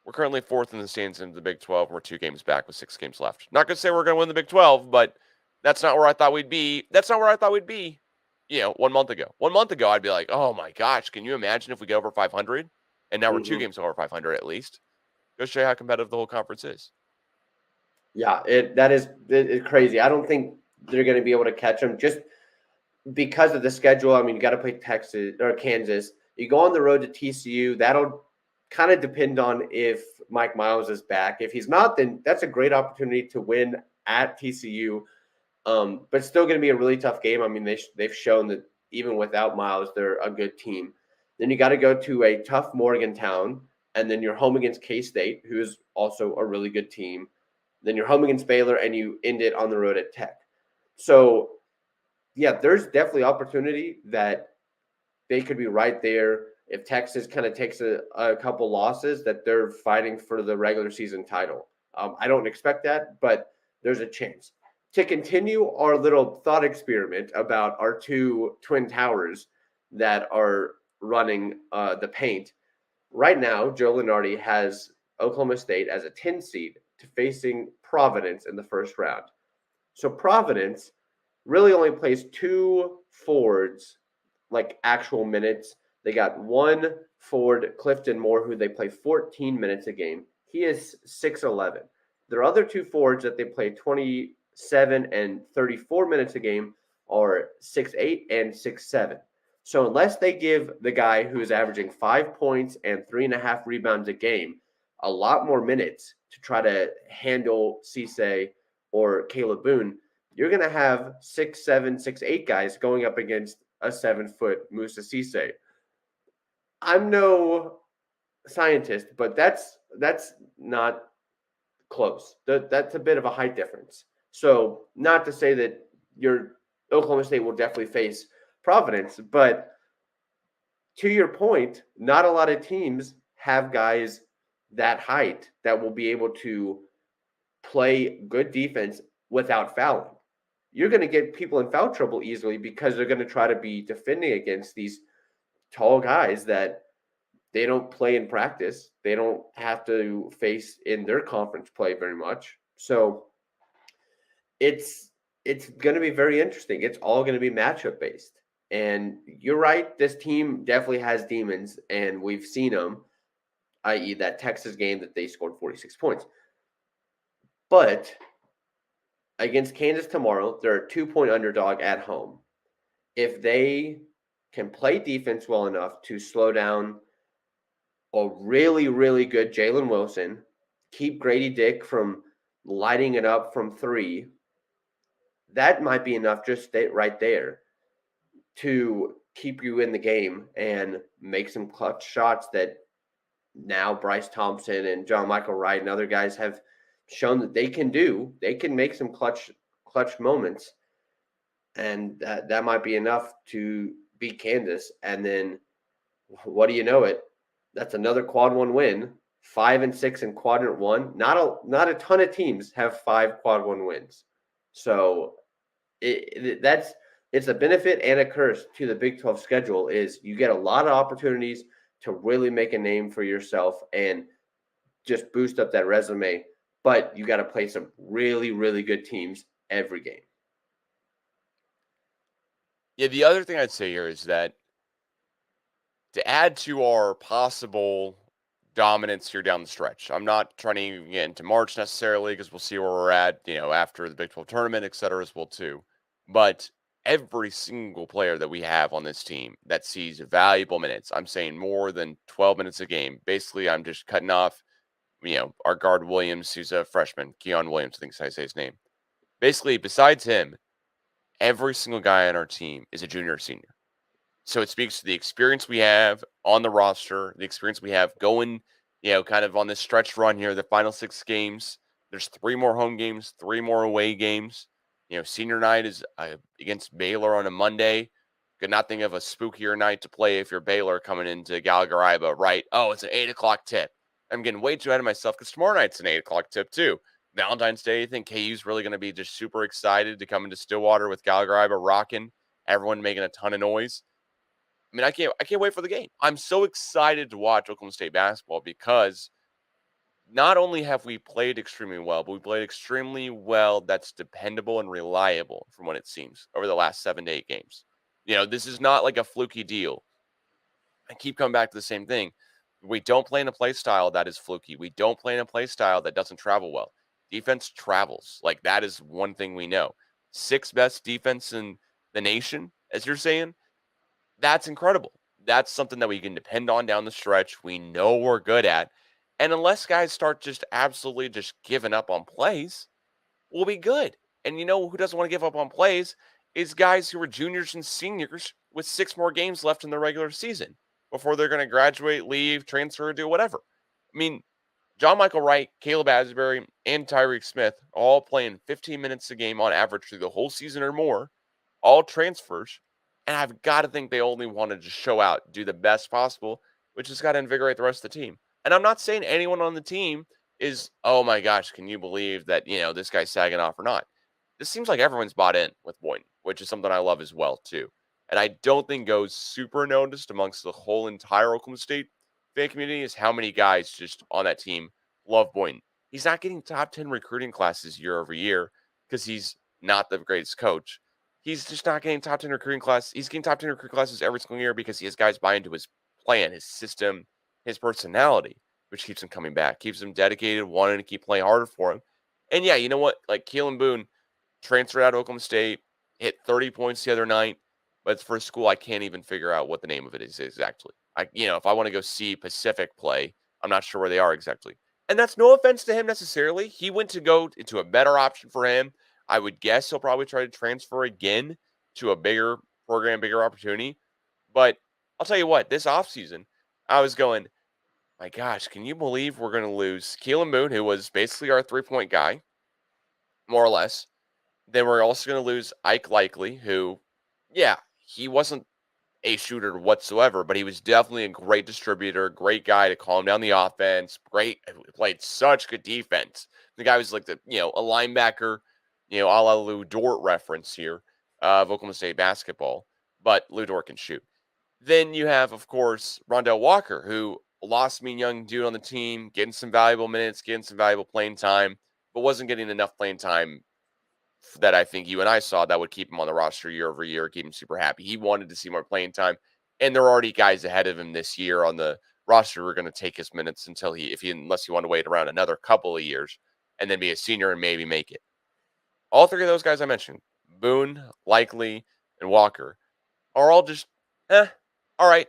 we're currently 4th in the standings in the Big 12. We're 2 games back with 6 games left. Not going to say we're going to win the Big 12, but that's not where I thought we'd be. That's not where I thought we'd be, 1 month ago. 1 month ago, I'd be like, oh my gosh, can you imagine if we get over 500? And now we're 2 games over 500 at least. Go show you how competitive the whole conference is.
Yeah, it's crazy. I don't think they're going to be able to catch them just because of the schedule. I mean, you got to play Texas or Kansas. You go on the road to TCU. That'll kind of depend on if Mike Miles is back. If he's not, then that's a great opportunity to win at TCU. But still going to be a really tough game. I mean, they've shown that even without Miles, they're a good team. Then you got to go to a tough Morgantown, and then you're home against K-State, who is also a really good team. Then you're home against Baylor, and you end it on the road at Tech. So yeah, there's definitely opportunity that they could be right there. If Texas kind of takes a couple losses, that they're fighting for the regular season title. I don't expect that, but there's a chance. To continue our little thought experiment about our two twin towers that are running the paint, right now, Joe Lunardi has Oklahoma State as a 10 seed to facing Providence in the first round. So Providence really only plays two forwards, like actual minutes. They got one forward, Clifton Moore, who they play 14 minutes a game. He is 6'11". Their other two forwards that they play 27 and 34 minutes a game are 6'8" and 6'7". So unless they give the guy who is averaging 5 points and 3.5 rebounds a game a lot more minutes to try to handle Cisse or Caleb Boone, you're going to have 6'7", 6'8" guys going up against a 7-foot Musa Cisse. I'm no scientist, but that's not close. That's a bit of a height difference. So not to say that your Oklahoma State will definitely face Providence, but to your point, not a lot of teams have guys that height that will be able to play good defense without fouling. You're going to get people in foul trouble easily because they're going to try to be defending against these tall guys that they don't play in practice. They don't have to face in their conference play very much. So it's going to be very interesting. It's all going to be matchup based. And you're right, this team definitely has demons, and we've seen them, i.e. that Texas game that they scored 46 points. But against Kansas tomorrow, they're a 2-point underdog at home. If they can play defense well enough to slow down a really, really good Jalen Wilson, keep Grady Dick from lighting it up from three, that might be enough just right there to keep you in the game and make some clutch shots that now Bryce Thompson and John Michael Wright and other guys have shown that they can do. They can make some clutch moments, and that might be enough to beat Kansas. And then, what do you know it? That's another quad one win. 5-6 in quadrant one. Not a ton of teams have 5 quad one wins. So it's a benefit and a curse to the Big 12 schedule. Is you get a lot of opportunities to really make a name for yourself and just boost up that resume. But you got to play some really, really good teams every game.
Yeah, the other thing I'd say here is that to add to our possible dominance here down the stretch, I'm not trying to get into March necessarily because we'll see where we're at, after the Big 12 tournament, et cetera, as well too. But every single player that we have on this team that sees valuable minutes, I'm saying more than 12 minutes a game. Basically, I'm just cutting off, our guard Williams, who's a freshman, Keon Williams, I think is how I say his name. Basically, besides him, every single guy on our team is a junior or senior. So it speaks to the experience we have on the roster, the experience we have going, kind of on this stretch run here, the final 6 games. There's 3 more home games, 3 more away games. Senior night is against Baylor on a Monday. Could not think of a spookier night to play if you're Baylor coming into Gallagher-Iba, right? Oh, it's an 8 o'clock tip. I'm getting way too ahead of myself because tomorrow night's an 8 o'clock tip too. Valentine's Day, I think KU's really going to be just super excited to come into Stillwater with Gallagher-Iba rocking, everyone making a ton of noise. I mean, I can't wait for the game. I'm so excited to watch Oklahoma State basketball because not only have we played extremely well, but we played extremely well that's dependable and reliable from what it seems over the last 7 to 8 games. This is not like a fluky deal. I keep coming back to the same thing. We don't play in a play style that is fluky. We don't play in a play style that doesn't travel well. Defense travels. Like, that is one thing we know. 6th best defense in the nation, as you're saying. That's incredible. That's something that we can depend on down the stretch. We know we're good at. And unless guys start just absolutely just giving up on plays, we'll be good. And who doesn't want to give up on plays is guys who are juniors and seniors with 6 more games left in the regular season before they're going to graduate, leave, transfer, do whatever. I mean, John Michael Wright, Caleb Asbury, and Tyreek Smith all playing 15 minutes a game on average through the whole season or more all transfers. And I've got to think they only wanted to show out, do the best possible, which has got to invigorate the rest of the team. And I'm not saying anyone on the team is, oh my gosh, can you believe that, this guy's sagging off or not? This seems like everyone's bought in with Boynton, which is something I love as well, too. And I don't think goes super noticed amongst the whole entire Oklahoma State fan community is how many guys just on that team love Boynton. He's not getting top 10 recruiting classes year over year because he's not the greatest coach. He's just not getting top 10 recruiting classes. He's getting top 10 recruiting classes every single year because he has guys buy into his plan, his system, his personality, which keeps him coming back, keeps him dedicated, wanting to keep playing harder for him. And yeah, you know what? Like Keelan Boone transferred out of Oklahoma State, hit 30 points the other night, but it's for a school I can't even figure out what the name of it is exactly. If I want to go see Pacific play, I'm not sure where they are exactly. And that's no offense to him necessarily. He went to go into a better option for him. I would guess he'll probably try to transfer again to a bigger program, bigger opportunity. But I'll tell you what, this offseason, I was going, my gosh, can you believe we're going to lose Keelan Boone, who was basically our 3-point guy, more or less. Then we're also going to lose Ike Likely, who, yeah, he wasn't a shooter whatsoever, but he was definitely a great distributor, great guy to calm down the offense. Played such good defense. The guy was like a linebacker, a la Lou Dort reference here of Oklahoma State basketball, but Lou Dort can shoot. Then you have, of course, Rondell Walker, who lost me young dude on the team, getting some valuable minutes, getting some valuable playing time, but wasn't getting enough playing time that I think you and I saw that would keep him on the roster year over year, keep him super happy. He wanted to see more playing time, and there are already guys ahead of him this year on the roster who are going to take his minutes unless you want to wait around another couple of years and then be a senior and maybe make it. All three of those guys I mentioned, Boone, Likely, and Walker, are all just, all right,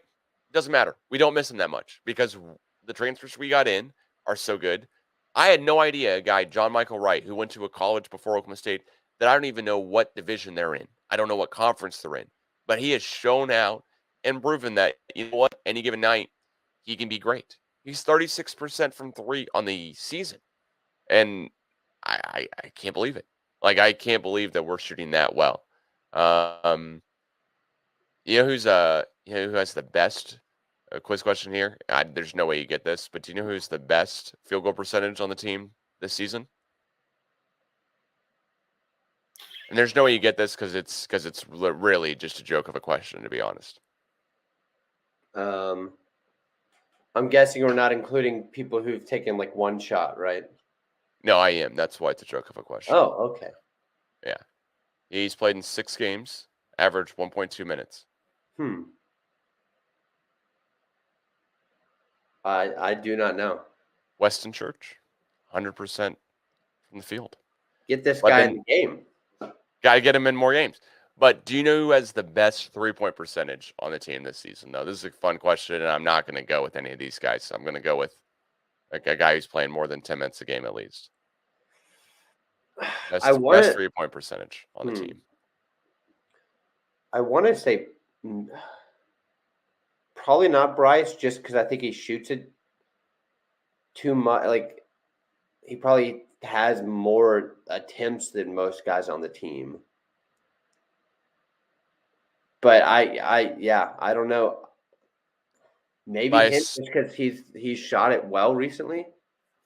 doesn't matter. We don't miss them that much because the transfers we got in are so good. I had no idea a guy, John Michael Wright, who went to a college before Oklahoma State, that I don't even know what division they're in. I don't know what conference they're in. But he has shown out and proven that, you know what, any given night, he can be great. He's 36% from three on the season. And I can't believe it. Like, I can't believe that we're shooting that well. Who has the best quiz question here? There's no way you get this, but do you know who's the best field goal percentage on the team this season? And there's no way you get this because it's really just a joke of a question, to be honest.
I'm guessing we're not including people who've taken like one shot, right?
No, I am. That's why it's a joke of a question.
Oh, okay.
Yeah. He's played in 6 games, averaged 1.2 minutes.
I do not know.
Weston Church, 100% from the field.
Get this guy in the game.
Got to get him in more games. But do you know who has the best 3-point percentage on the team this season, though? This is a fun question, and I'm not going to go with any of these guys. I'm going to go with like a guy who's playing more than 10 minutes a game at least. Best 3-point percentage on the team.
I want to say probably not Bryce, just because I think he shoots it too much. Like, he probably has more attempts than most guys on the team. But I don't know. Maybe him, just because he's shot it well recently.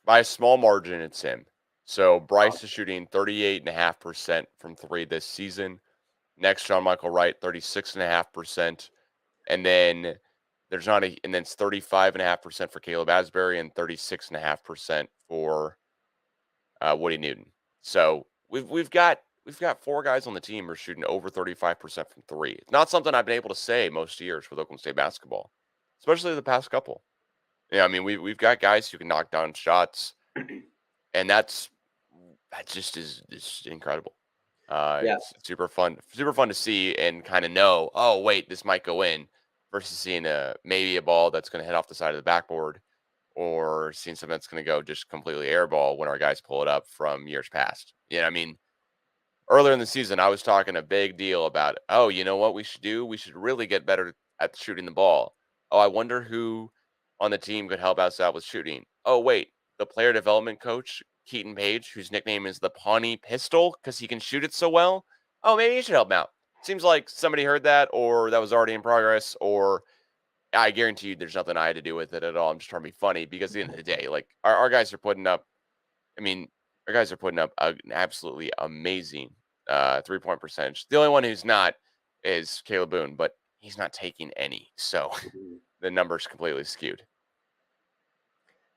By a small margin, it's him. So Bryce is shooting 38.5% from 3 this season. Next, John Michael Wright, 36.5%. And then it's 35.5% for Caleb Asbury and 36.5% for Woody Newton. So we've got 4 guys on the team who are shooting over 35% from 3. It's not something I've been able to say most years with Oklahoma State basketball, especially the past couple. Yeah, I mean we've got guys who can knock down shots, and that just is incredible. It's super fun to see and kind of know, oh wait, this might go in, versus seeing maybe a ball that's going to hit off the side of the backboard, or seeing something that's going to go just completely airball when our guys pull it up from years past. Yeah, I mean, earlier in the season, I was talking a big deal about, oh, you know what we should do? We should really get better at shooting the ball. Oh, I wonder who on the team could help us out with shooting. Oh, wait, the player development coach, Keaton Page, whose nickname is the Pawnee Pistol because he can shoot it so well. Oh, maybe he should help him out. seems like somebody heard that, or that was already in progress, or I guarantee you there's nothing I had to do with it at all. I'm just trying to be funny because at the end of the day, like our guys are putting up, I mean, our guys are putting up an absolutely amazing 3-point percentage. The only one who's not is Caleb Boone, but he's not taking any. So the number's completely skewed.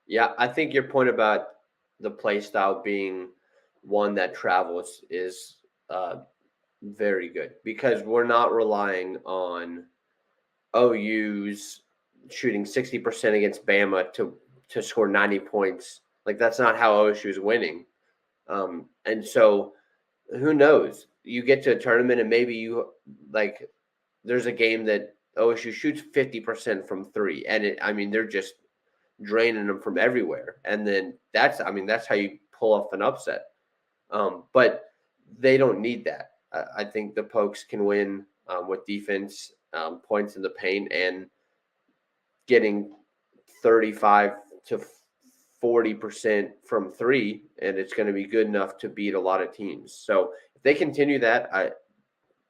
Yeah, I think your point about the play style being one that travels is very good because we're not relying on OU's shooting 60% against Bama to score 90 points. Like that's not how OSU is winning. And so who knows? You get to a tournament and maybe you like there's a game that OSU shoots 50% from three. And they're just draining them from everywhere. And then that's how you pull off an upset. But they don't need that. I think the Pokes can win with defense, points in the paint, and getting 35 to 40% from three, and it's going to be good enough to beat a lot of teams. So if they continue that,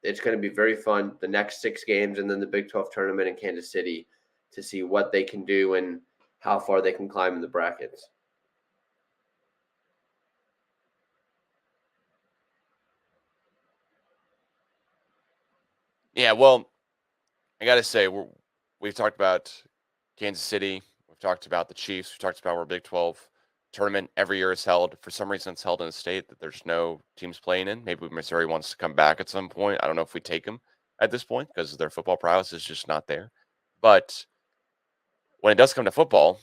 it's going to be very fun the next 6 games and then the Big 12 tournament in Kansas City to see what they can do and how far they can climb in the brackets.
Yeah, well, I got to say, we've talked about Kansas City. We've talked about the Chiefs. We've talked about where Big 12 tournament every year is held. For some reason, it's held in a state that there's no teams playing in. Maybe Missouri wants to come back at some point. I don't know if we take them at this point because their football prowess is just not there. But when it does come to football,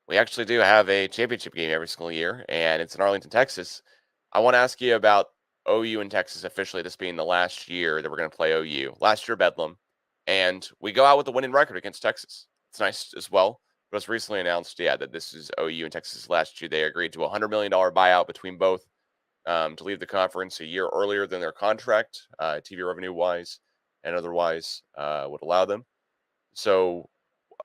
we actually do have a championship game every single year, and it's in Arlington, Texas. I want to ask you about OU and Texas officially, this being the last year that we're going to play OU. Last year, Bedlam. And we go out with a winning record against Texas. It's nice as well. But it's recently announced, that this is OU and Texas last year. They agreed to a $100 million buyout between both to leave the conference a year earlier than their contract, TV revenue-wise and otherwise would allow them. So,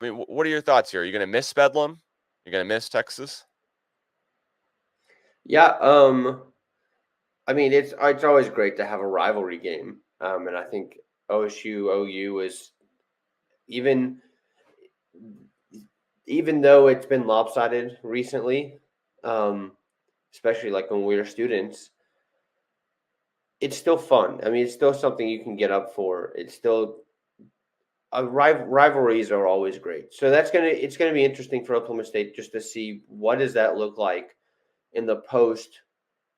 what are your thoughts here? Are you going to miss Bedlam? You're going to miss Texas?
Yeah, it's always great to have a rivalry game, and I think OSU OU is even though it's been lopsided recently, especially like when we were students, it's still fun. It's still something you can get up for. It's still rivalries are always great. So it's gonna be interesting for Oklahoma State just to see what does that look like in the post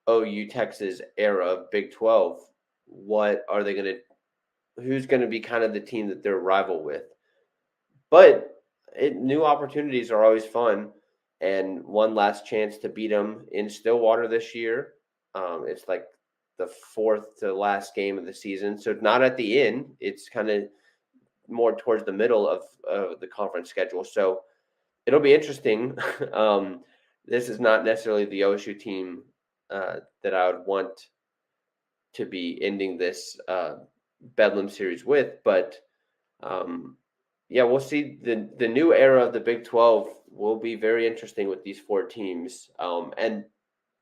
OU Texas era of Big 12. What are they gonna? Who's gonna be kind of the team that they're rival with? But new opportunities are always fun, and one last chance to beat them in Stillwater this year. It's like the 4th to last game of the season, so not at the end. It's kind of more towards the middle of the conference schedule. So it'll be interesting. This is not necessarily the OSU team that I would want to be ending this Bedlam series with, but we'll see. The new era of the Big 12 will be very interesting with these 4 teams. And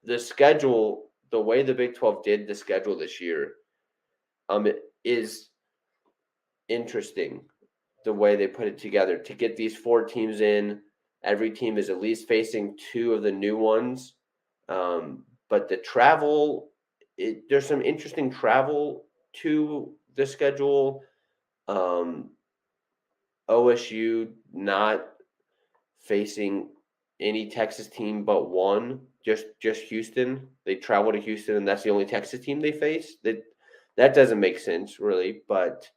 the schedule, the way the Big 12 did the schedule this year, it is interesting the way they put it together to get these 4 teams in. Every team is at least facing 2 of the new ones. But the travel, there's some interesting travel to the schedule. OSU not facing any Texas team but one, just Houston. They travel to Houston, and that's the only Texas team they face. That doesn't make sense, really. But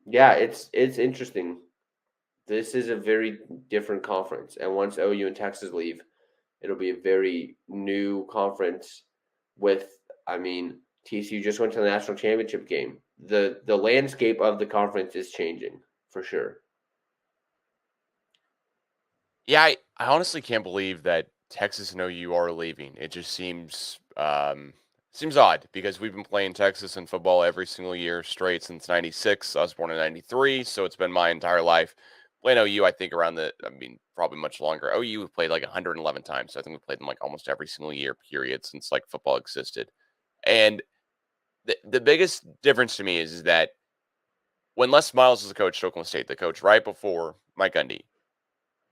it's interesting. This is a very different conference, and once OU and Texas leave, it'll be a very new conference. TCU just went to the national championship game. The landscape of the conference is changing for sure.
Yeah, I honestly can't believe that Texas and OU are leaving. It just seems odd because we've been playing Texas in football every single year straight since '96. I was born in '93, so it's been my entire life. Playing OU, I think probably much longer. OU have played like 111 times. So I think we played them like almost every single year period since like football existed. And the biggest difference to me is that when Les Miles was the coach at Oklahoma State, the coach right before Mike Gundy,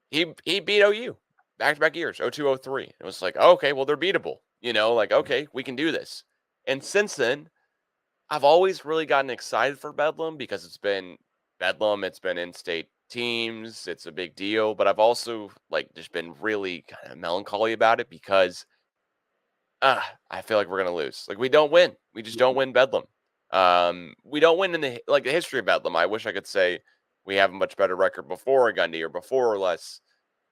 he beat OU back-to-back years, 02, 03. It was like, oh, okay, well, they're beatable. Like, okay, we can do this. And since then, I've always really gotten excited for Bedlam because it's been Bedlam, it's been in-state teams, it's a big deal. But I've also just been really kind of melancholy about it because I feel like we're gonna lose. Like we don't win. We just don't win Bedlam. We don't win in the history of Bedlam. I wish I could say we have a much better record before Gundy or before or less,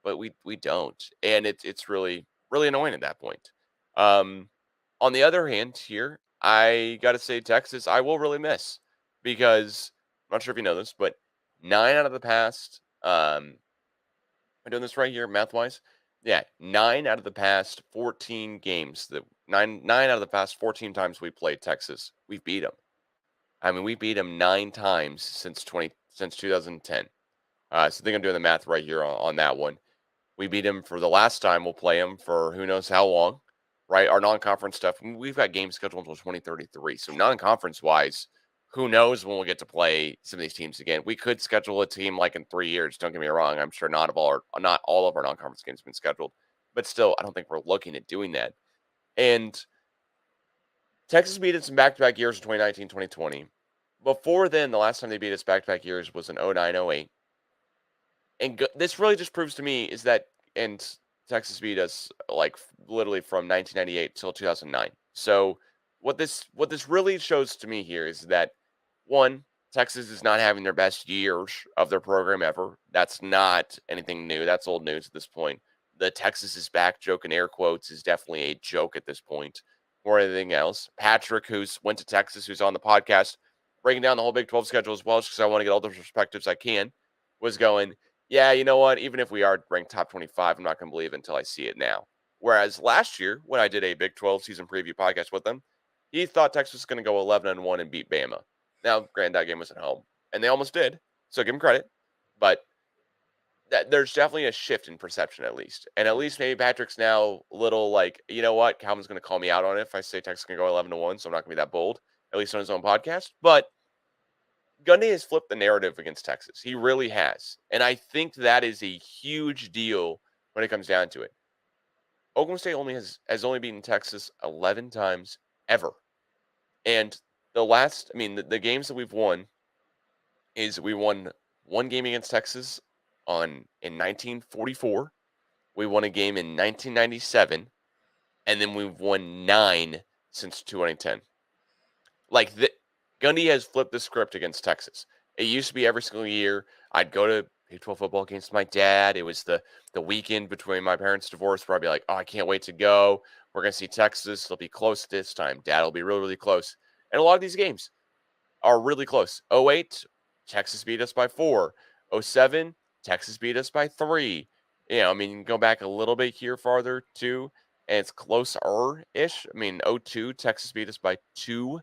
but we don't, and it's really really annoying at that point. Um, on the other hand, here I got to say Texas I will really miss because I'm not sure if you know this, but 9 out of the past I'm doing this right here math wise. Yeah, 9 out of the past 14 games that nine out of the past 14 times we played Texas, we've beat them. I mean, we beat them 9 times since 2010. So I think I'm doing the math right here on that one. We beat them for the last time. We'll play them for who knows how long, right? Our non-conference stuff. We've got games scheduled until 2033. So non-conference wise, who knows when we'll get to play some of these teams again? We could schedule a team like in 3 years. Don't get me wrong. I'm sure not all of our non-conference games have been scheduled, but still, I don't think we're looking at doing that. And Texas beat us in back-to-back years in 2019, 2020. Before then, the last time they beat us back-to-back years was in 09, 08. And this really just proves to me is that, and Texas beat us literally from 1998 till 2009. So what this really shows to me here is that one, Texas is not having their best years of their program ever. That's not anything new. That's old news at this point. The Texas is back joke in air quotes is definitely a joke at this point more than anything else. Patrick, who's went to Texas, who's on the podcast, breaking down the whole Big 12 schedule as well, just because I want to get all the perspectives I can, was going, yeah, you know what? Even if we are ranked top 25, I'm not going to believe it until I see it now. Whereas last year, when I did a Big 12 season preview podcast with them, he thought Texas was going to go 11-1 and beat Bama. Now, granted, that game was at home, and they almost did, so give him credit. But there's definitely a shift in perception, at least. And at least maybe Patrick's now a little like, you know what? Calvin's going to call me out on it if I say Texas is going to go 11-1, so I'm not going to be that bold, at least on his own podcast. But Gundy has flipped the narrative against Texas. He really has. And I think that is a huge deal when it comes down to it. Oklahoma State has only beaten Texas 11 times ever. And the games that we've won is we won one game against Texas in 1944. We won a game in 1997. And then we've won 9 since 2010. Gundy has flipped the script against Texas. It used to be every single year I'd go to Big 12 football against my dad. It was the weekend between my parents' divorce where I'd be like, oh, I can't wait to go. We're going to see Texas. They'll be close this time. Dad will be really, really close. And a lot of these games are really close. 08, Texas beat us by 4. 07, Texas beat us by 3. You can go back a little bit here farther too, and it's closer-ish. 02, Texas beat us by 2.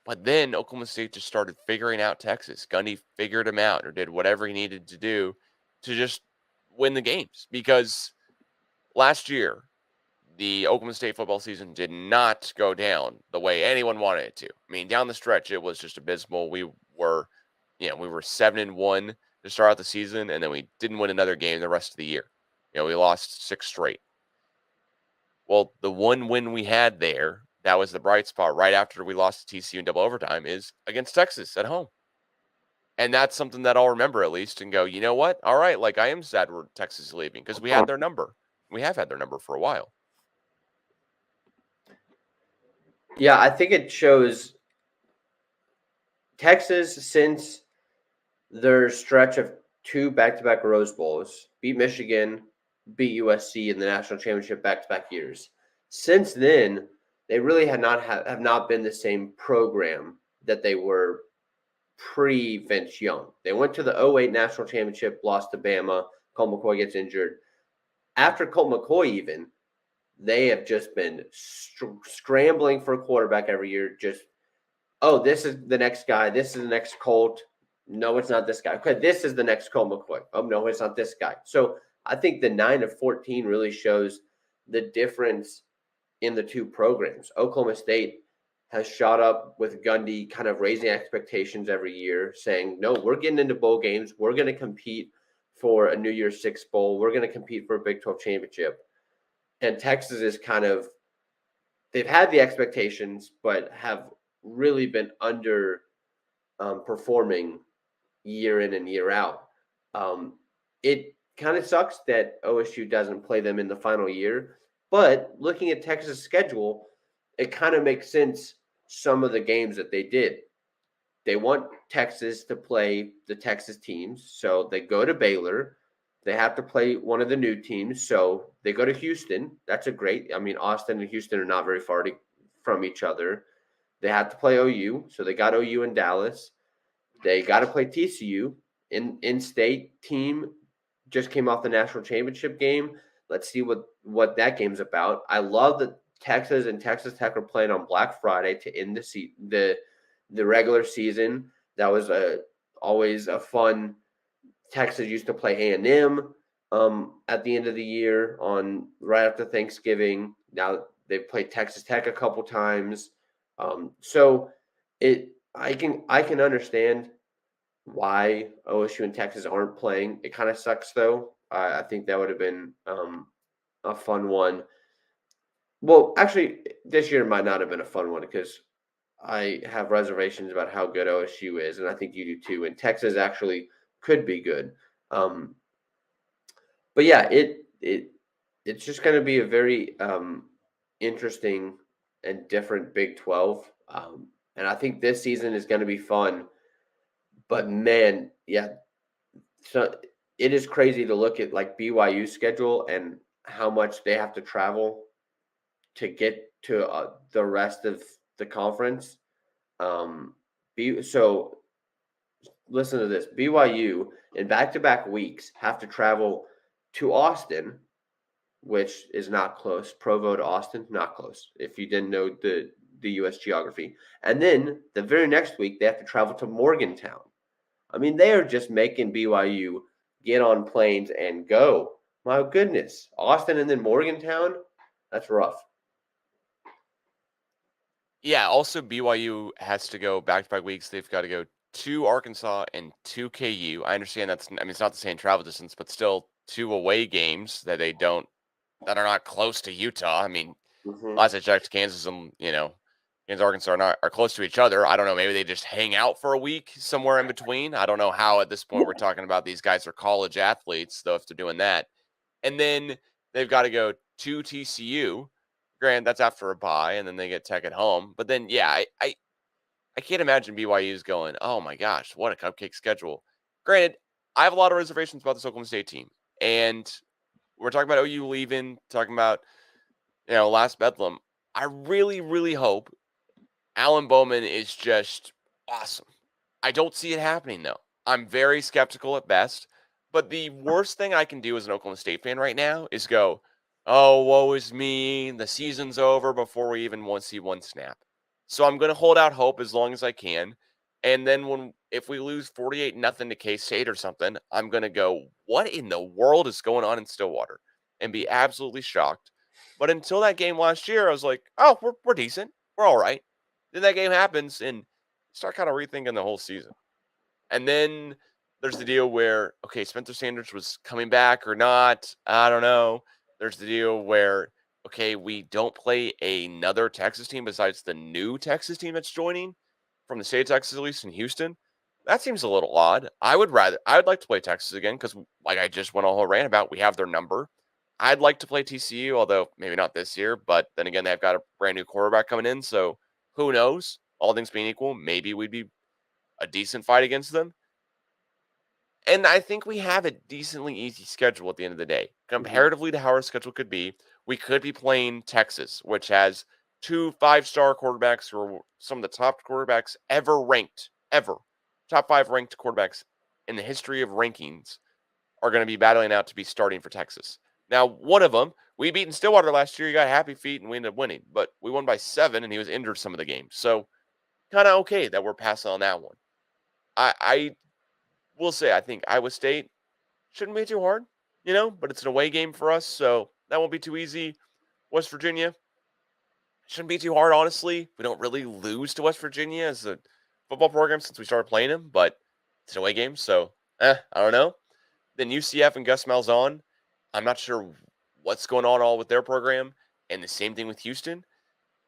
But then Oklahoma State just started figuring out Texas. Gundy figured him out or did whatever he needed to do to just win the games. Because last year, the Oklahoma State football season did not go down the way anyone wanted it to. Down the stretch, it was just abysmal. We were 7-1 to start out the season, and then we didn't win another game the rest of the year. We lost 6 straight. Well, the one win we had there, that was the bright spot right after we lost to TCU in double overtime, is against Texas at home. And that's something that I'll remember at least and go, you know what? All right, I am sad we're Texas is leaving because we had their number. We have had their number for a while.
Yeah, I think it shows Texas, since their stretch of 2 back-to-back Rose Bowls, beat Michigan, beat USC in the national championship back-to-back years. Since then, they really have not been the same program that they were pre-Vince Young. They went to the 08 national championship, lost to Bama. Colt McCoy gets injured. After Colt McCoy even, they have just been scrambling for a quarterback every year. Just, oh, this is the next guy. This is the next Colt. No, it's not this guy. Okay, this is the next Colt McCoy. Oh, no, it's not this guy. So I think the 9-14 really shows the difference in the two programs. Oklahoma State has shot up with Gundy kind of raising expectations every year, saying, no, we're getting into bowl games. We're going to compete for a New Year's Six bowl. We're going to compete for a Big 12 championship. And Texas is kind of, they've had the expectations, but have really been under performing year in and year out. It kind of sucks that OSU doesn't play them in the final year, but looking at Texas' schedule, it kind of makes sense some of the games that they did. They want Texas to play the Texas teams, so they go to Baylor. They have to play one of the new teams, so they go to Houston. That's a great. I mean, Austin and Houston are not very far from each other. They have to play OU, so they got OU in Dallas. They got to play TCU. In-state team just came off the national championship game. Let's see what that game's about. I love that Texas and Texas Tech are playing on Black Friday to end the regular season. That was always a fun. Texas used to play A&M at the end of the year on right after Thanksgiving. Now they've played Texas Tech a couple times. So I can understand why OSU and Texas aren't playing. It kind of sucks though. I think that would have been a fun one. Well, actually, this year might not have been a fun one because I have reservations about how good OSU is, and I think you do too. And Texas actually could be good. But yeah, it's just going to be a very interesting and different Big 12. And I think this season is going to be fun. But man, yeah, so it is crazy to look at like BYU's schedule and how much they have to travel to get to the rest of the conference. So listen to this: BYU in back-to-back weeks have to travel to Austin, which is not close. Provo to Austin, not close. If you didn't know the U.S. geography, and then the very next week they have to travel to Morgantown. I mean, they are just making BYU get on planes and go. My goodness, Austin and then Morgantown, that's rough.
Yeah, also BYU has to go back-to-back weeks. They've got to go to Arkansas and to KU. I understand it's not the same travel distance, but still 2 away games that are not close to Utah. I mean, last I checked, Kansas and, Kansas, Arkansas are close to each other. I don't know. Maybe they just hang out for a week somewhere in between. I don't know how at this point we're talking about these guys are college athletes, though, if they're doing that. And then they've got to go to TCU. Granted, that's after a bye, and then they get Tech at home. But then, yeah, I can't imagine BYU's going, oh my gosh, what a cupcake schedule. Granted, I have a lot of reservations about this Oklahoma State team. And we're talking about OU leaving, talking about, last Bedlam. I really, really hope Alan Bowman is just awesome. I don't see it happening, though. I'm very skeptical at best. But the worst thing I can do as an Oklahoma State fan right now is go, oh, woe is me. The season's over before we even want to see one snap. So I'm going to hold out hope as long as I can. And then if we lose 48-0 to K-State or something, I'm going to go, what in the world is going on in Stillwater? And be absolutely shocked. But until that game last year, I was like, oh, we're decent. We're all right. Then that game happens and start kind of rethinking the whole season. And then there's the deal where, okay, Spencer Sanders was coming back or not. I don't know. There's the deal where, okay, we don't play another Texas team besides the new Texas team that's joining from the state of Texas, at least in Houston. That seems a little odd. I would like to play Texas again because, like I just went a whole rant about, we have their number. I'd like to play TCU, although maybe not this year. But then again, they've got a brand new quarterback coming in. So who knows? All things being equal, maybe we'd be a decent fight against them. And I think we have a decently easy schedule at the end of the day. Comparatively to how our schedule could be, we could be playing Texas, which has 2 5-star quarterbacks who are some of the top quarterbacks ever ranked, ever. Top 5 ranked quarterbacks in the history of rankings are going to be battling out to be starting for Texas. Now, one of them, we beat in Stillwater last year. He got happy feet and we ended up winning. But we won by 7 and he was injured some of the games. So kind of okay that we're passing on that one. I will say, I think Iowa State shouldn't be too hard, but it's an away game for us, so that won't be too easy. West Virginia, shouldn't be too hard, honestly. We don't really lose to West Virginia as a football program since we started playing them, but it's an away game, so I don't know. Then UCF and Gus Malzahn, I'm not sure what's going on all with their program, and the same thing with Houston.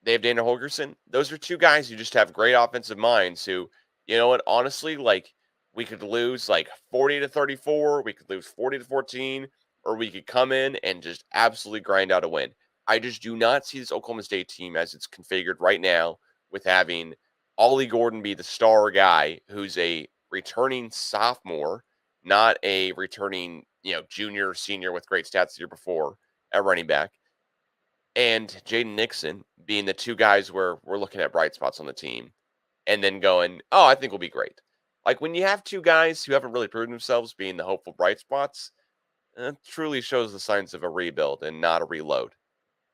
They have Dana Holgerson. Those are two guys who just have great offensive minds who, you know what, honestly, like we could lose like 40-34, we could lose 40-14, or we could come in and just absolutely grind out a win. I just do not see this Oklahoma State team as it's configured right now with having Ollie Gordon be the star guy who's a returning sophomore, not a returning, junior, senior with great stats the year before at running back, and Jaden Nixon being the two guys where we're looking at bright spots on the team and then going, oh, I think we'll be great. Like when you have two guys who haven't really proven themselves being the hopeful bright spots, it truly shows the signs of a rebuild and not a reload.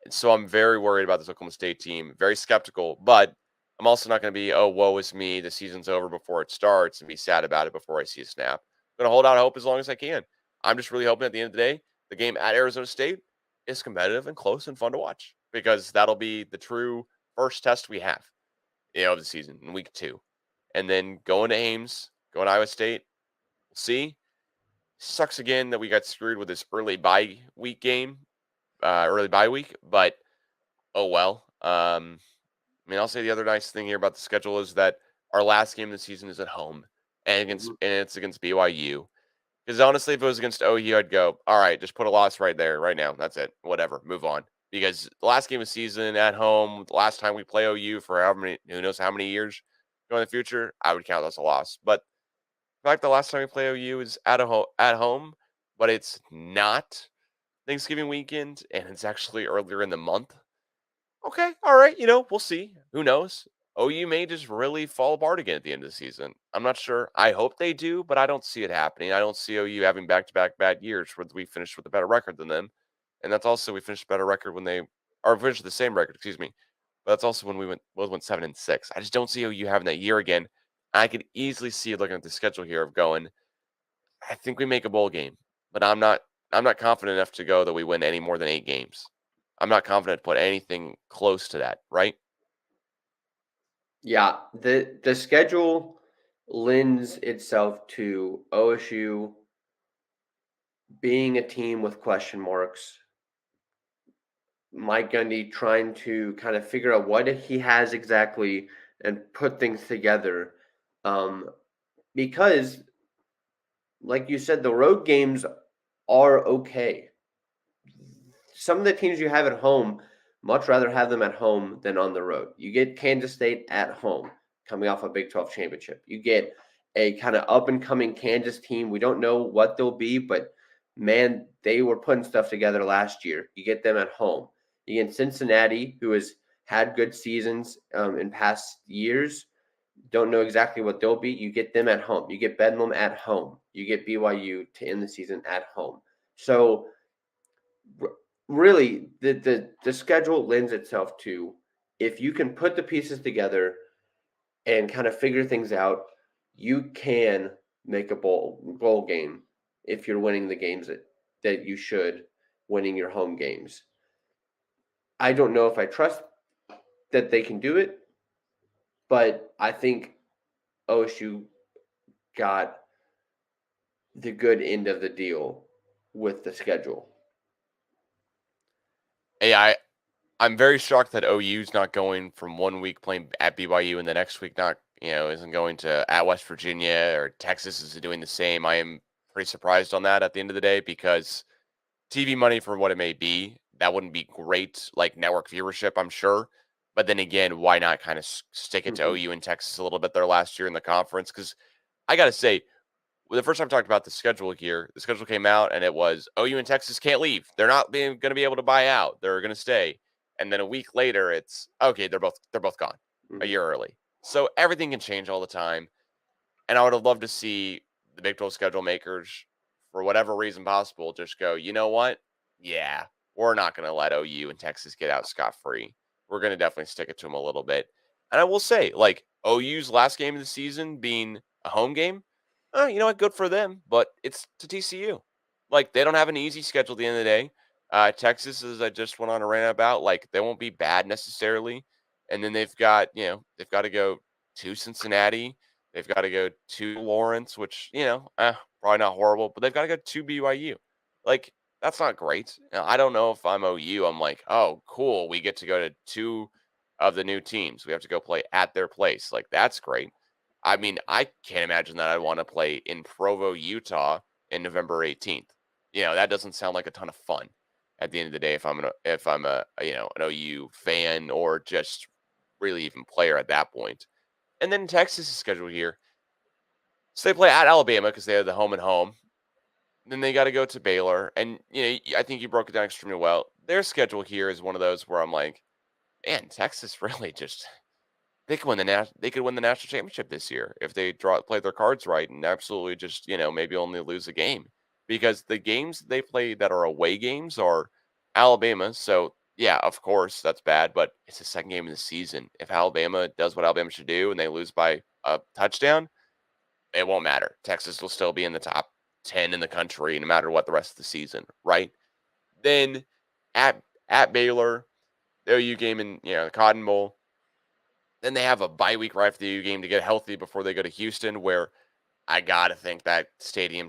And so I'm very worried about this Oklahoma State team, very skeptical, but I'm also not going to be, oh, woe is me, the season's over before it starts and be sad about it before I see a snap. I'm going to hold out hope as long as I can. I'm just really hoping at the end of the day, the game at Arizona State is competitive and close and fun to watch because that'll be the true first test we have, of the season in week 2. And then going to Ames, going to Iowa State, we'll see. Sucks again that we got screwed with this early bye week game, but oh well. I'll say the other nice thing here about the schedule is that our last game of the season is at home and it's against BYU. Because honestly, if it was against OU, I'd go, all right, just put a loss right there, right now. That's it. Whatever, move on. Because the last game of the season at home, the last time we play OU for who knows how many years going in the future, I would count that as a loss. But the fact the last time we play OU is at home, but it's not Thanksgiving weekend and it's actually earlier in the month. Okay, all right, we'll see. Who knows? OU may just really fall apart again at the end of the season. I'm not sure. I hope they do, but I don't see it happening. I don't see OU having back-to-back bad years where we finished with a better record than them. And that's also we finished a better record when finished the same record, excuse me. But that's also when we went 7-6. I just don't see OU having that year again. I could easily see looking at the schedule here of going, I think we make a bowl game, but I'm not confident enough to go that we win any more than 8 games. I'm not confident to put anything close to that, right?
Yeah, the schedule lends itself to OSU being a team with question marks. Mike Gundy trying to kind of figure out what he has exactly and put things together. Because, like you said, the road games are okay. Some of the teams you have at home, much rather have them at home than on the road. You get Kansas State at home coming off a Big 12 championship. You get a kind of up-and-coming Kansas team. We don't know what they'll be, but, man, they were putting stuff together last year. You get them at home. You get Cincinnati, who has had good seasons in past years. Don't know exactly what they'll be. You get them at home. You get Bedlam at home. You get BYU to end the season at home. So really, the schedule lends itself to if you can put the pieces together and kind of figure things out, you can make a bowl game if you're winning the games that you should, winning your home games. I don't know if I trust that they can do it, but I think OSU got the good end of the deal with the schedule.
Hey, I'm very shocked that OU's not going from 1 week playing at BYU and the next week not, isn't going to at West Virginia or Texas is doing the same. I am pretty surprised on that at the end of the day because TV money for what it may be, that wouldn't be great, like network viewership, I'm sure. But then again, why not kind of stick it to OU and Texas a little bit there last year in the conference? Because I got to say, the first time I talked about the schedule here, the schedule came out and it was OU and Texas can't leave. They're not going to be able to buy out. They're going to stay. And then a week later, it's okay. They're both gone a year early. So everything can change all the time. And I would have loved to see the Big 12 schedule makers, for whatever reason possible, just go, you know what? Yeah, we're not going to let OU and Texas get out scot-free. We're going to definitely stick it to them a little bit. And I will say, like, OU's last game of the season being a home game, you know what? Good for them, but it's to TCU. Like, they don't have an easy schedule at the end of the day. Texas, as I just went on a rant about, like they won't be bad necessarily. And then they've got to go to Cincinnati. They've got to go to Lawrence, which probably not horrible, but they've got to go to BYU. Like that's not great. Now, I don't know if I'm OU. I'm like, oh, cool. We get to go to two of the new teams. We have to go play at their place. Like that's great. I mean, I can't imagine that I want to play in Provo, Utah in November 18th. That doesn't sound like a ton of fun at the end of the day if I'm an OU fan or just really even player at that point. And then Texas is scheduled here. So they play at Alabama because they have the home and home. Then they got to go to Baylor. And I think you broke it down extremely well. Their schedule here is one of those where I'm like, man, Texas really just they could win the national championship this year if they play their cards right and absolutely just, maybe only lose a game. Because the games they play that are away games are Alabama. So yeah, of course that's bad, but it's the second game of the season. If Alabama does what Alabama should do and they lose by a touchdown, it won't matter. Texas will still be in the top 10 in the country no matter what the rest of the season, right? Then at Baylor, the OU game in the Cotton Bowl. Then they have a bye week right after the OU game to get healthy before they go to Houston, where I gotta think that stadium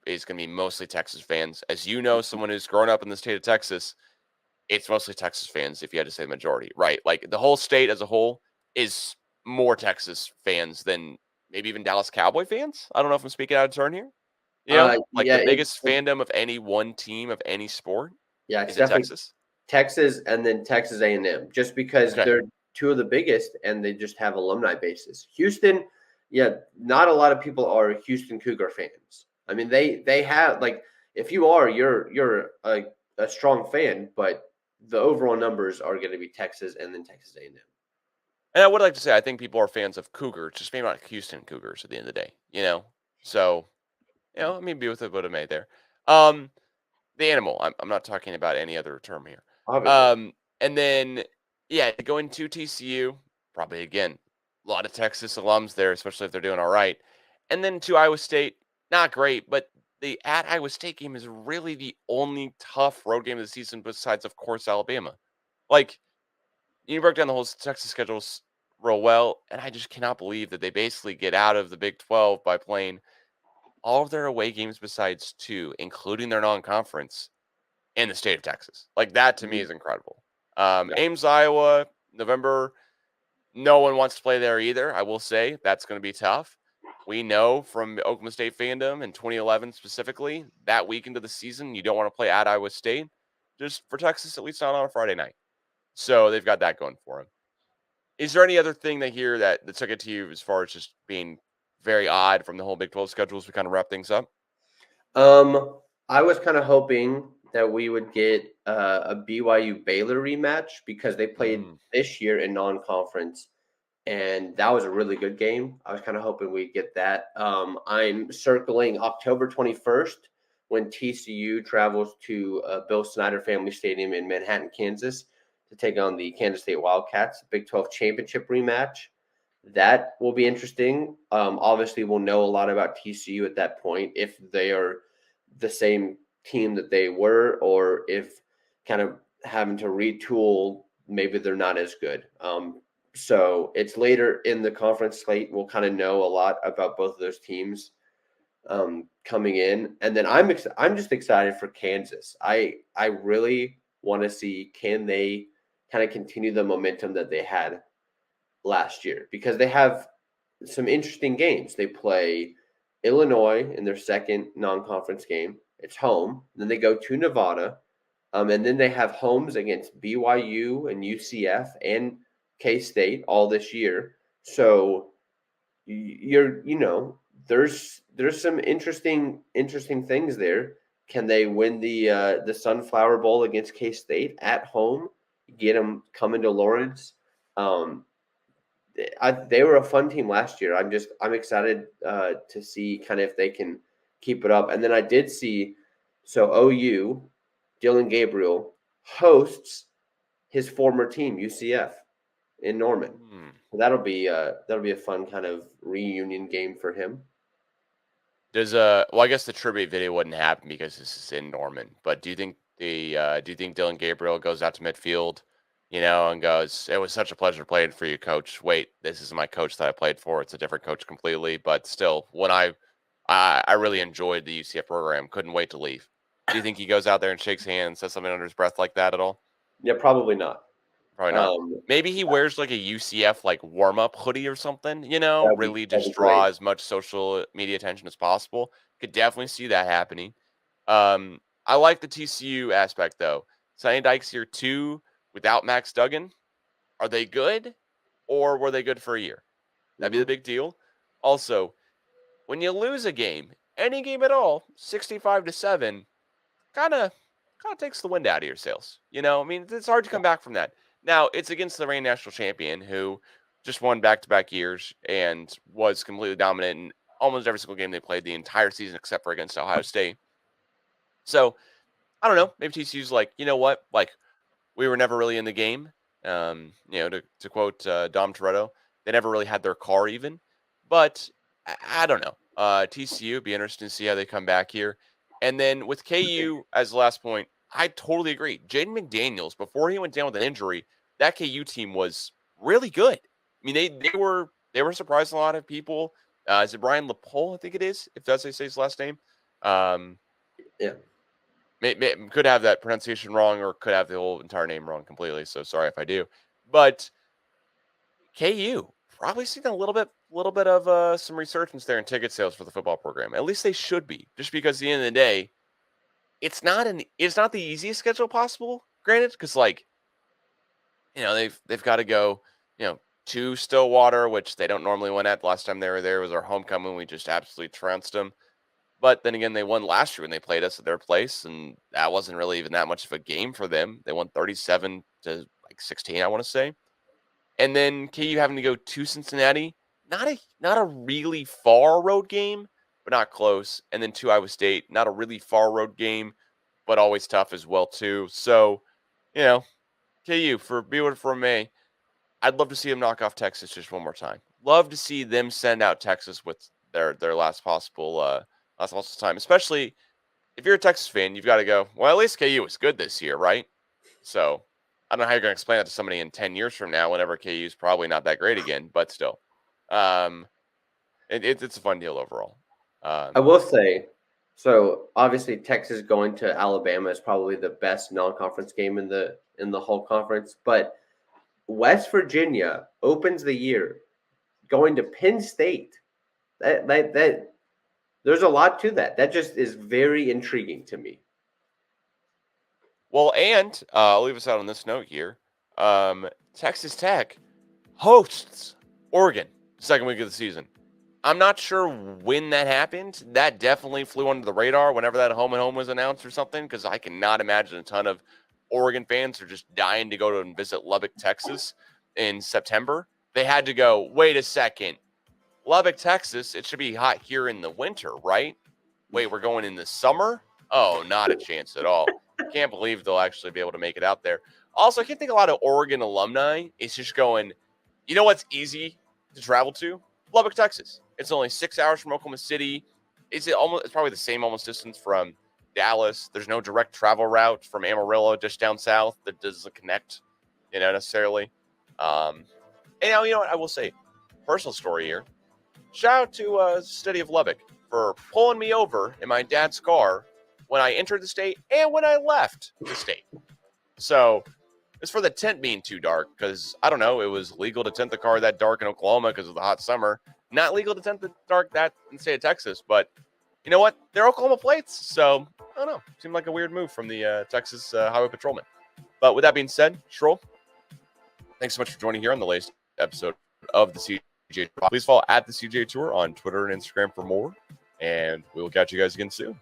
is going to be mostly Texas fans. As you know, someone who's grown up in the state of Texas, it's mostly Texas fans. If you had to say the majority, right? Like the whole state as a whole is more Texas fans than maybe even Dallas Cowboy fans. I don't know if I'm speaking out of turn here. Like
Yeah,
the biggest fandom of any one team of any sport
yeah,
is
it's
in
definitely
Texas.
Texas and then Texas A&M, just because
Okay,
they're two of the biggest and they just have alumni bases. Houston, yeah, not a lot of people are Houston Cougar fans. I mean, they have like if you are, you're a strong fan, but the overall numbers are going to be Texas and then Texas A&M.
and I would like to say I think people are fans of Cougars, just maybe not Houston Cougars at the end of the day. So I mean, be with it what it may there. Um, the animal. I'm not talking about any other term here.
Obviously,
And then going to TCU, probably again, a lot of Texas alums there, especially if they're doing all right. And then to Iowa State, not great, but the at Iowa State game is really the only tough road game of the season besides, of course, Alabama. Like you broke down the whole Texas schedules real well, and I just cannot believe that they basically get out of the Big 12 by playing all of their away games besides two, including their non-conference, in the state of Texas. Like that to me
Mhm.
is incredible.
Yeah.
Ames, Iowa, November. No one wants to play there either. I will say that's going to be tough. We know from Oklahoma State fandom in 2011 specifically, that weekend of the season, you don't want to play at Iowa State, just for Texas, at least not on a Friday night. So they've got that going for them. Is there any other thing that here that took it to you as far as just being very odd from the whole Big 12 schedule as we kind of wrap things up?
I was kind of hoping that we would get a BYU Baylor rematch because they played
Mm.
this year in non-conference, and that was a really good game. I was kind of hoping we'd get that. I'm circling October 21st when TCU travels to Bill Snyder Family Stadium in Manhattan, Kansas, to take on the Kansas State Wildcats, Big 12 championship rematch. That will be interesting. Obviously, we'll know a lot about TCU at that point if they are the same team that they were, or if kind of having to retool, maybe they're not as good. So it's later in the conference slate. We'll kind of know a lot about both of those teams coming in, and then I'm just excited for Kansas. I really want to see, can they kind of continue the momentum that they had last year, because they have some interesting games. They play Illinois in their second non-conference game. It's home. Then they go to Nevada, and then they have homes against BYU and UCF and K-State all this year. So there's some interesting things there. Can they win the Sunflower Bowl against K-State at home? Get them coming to Lawrence. They were a fun team last year. I'm excited to see kind of if they can keep it up. And then I did see, so OU, Dylan Gabriel hosts his former team UCF in Norman.
Hmm.
So that'll be a fun kind of reunion game for him.
Well, I guess the tribute video wouldn't happen because this is in Norman, but do you think Do you think Dylan Gabriel goes out to midfield, and goes, "It was such a pleasure playing for you, coach. Wait, this is my coach that I played for. It's a different coach completely, but still, when I really enjoyed the UCF program. Couldn't wait to leave." Do you think he goes out there and shakes hands, says something under his breath like that at all?
Yeah, probably not.
Probably not. Maybe he wears like a UCF like warm up hoodie or something, really
that'd be
just draw
great.
as much social media attention as possible. Could definitely see that happening. I like the TCU aspect though. Sonny Dykes here too without Max Duggan. Are they good or were they good for a year? That'd be the big deal. Also, when you lose a game, any game at all, 65-7, kind of takes the wind out of your sails. I mean, it's hard to come back from that. Now, it's against the reigning national champion who just won back-to-back years and was completely dominant in almost every single game they played the entire season except for against Ohio State. So, I don't know. Maybe TCU's like, you know what? Like, we were never really in the game. To quote Dom Toretto, they never really had their car even. But I don't know. TCU, be interesting to see how they come back here. And then with KU as the last point, I totally agree. Jaden McDaniels, before he went down with an injury, that KU team was really good. I mean, they were surprising a lot of people. Is it Brian LaPole? I think it is, if that's how you say his last name.
Yeah.
Could have that pronunciation wrong or could have the whole entire name wrong completely. So sorry if I do. But KU probably seen a little bit of some resurgence there in ticket sales for the football program. At least they should be, just because at the end of the day, it's not the easiest schedule possible. Granted, because they've got to go to Stillwater, which they don't normally win at. The last time they were there was our homecoming. We just absolutely trounced them. But then again, they won last year when they played us at their place, and that wasn't really even that much of a game for them. They won 37-16, I want to say. And then KU having to go to Cincinnati, not a really far road game, but not close. And then to Iowa State, not a really far road game, but always tough as well too. So, KU be what for May. I'd love to see them knock off Texas just one more time. Love to see them send out Texas with their last possible time, especially if you're a Texas fan. You've got to go, well, at least KU was good this year, right? So I don't know how you're going to explain that to somebody in 10 years from now, whenever KU is probably not that great again, but still, it's a fun deal overall.
I will say, so obviously Texas going to Alabama is probably the best non-conference game in the whole conference, but West Virginia opens the year going to Penn State. That there's a lot to that. That just is very intriguing to me.
Well, and I'll leave us out on this note here. Texas Tech hosts Oregon second week of the season. I'm not sure when that happened. That definitely flew under the radar whenever that home and home was announced or something, because I cannot imagine a ton of Oregon fans are just dying to go and visit Lubbock, Texas in September. They had to go, wait a second. Lubbock, Texas, it should be hot here in the winter, right? Wait, we're going in the summer? Oh, not a chance at all. Can't believe they'll actually be able to make it out there. Also, I can think a lot of Oregon alumni is just going, you know what's easy to travel to? Lubbock, Texas. It's only 6 hours from Oklahoma City. It's probably the same almost distance from Dallas. There's no direct travel route from Amarillo just down south that doesn't connect, necessarily. And now, you know what? I will say, personal story here. Shout out to City of Lubbock for pulling me over in my dad's car when I entered the state and when I left the state. So it's for the tent being too dark, because, I don't know, it was legal to tent the car that dark in Oklahoma because of the hot summer. Not legal to tent the dark that in the state of Texas, but you know what? They're Oklahoma plates, so I don't know. Seemed like a weird move from the Texas Highway Patrolman. But with that being said, Shrull, thanks so much for joining here on the latest episode of the CGA Tour. Please follow at the CGA Tour on Twitter and Instagram for more, and we will catch you guys again soon.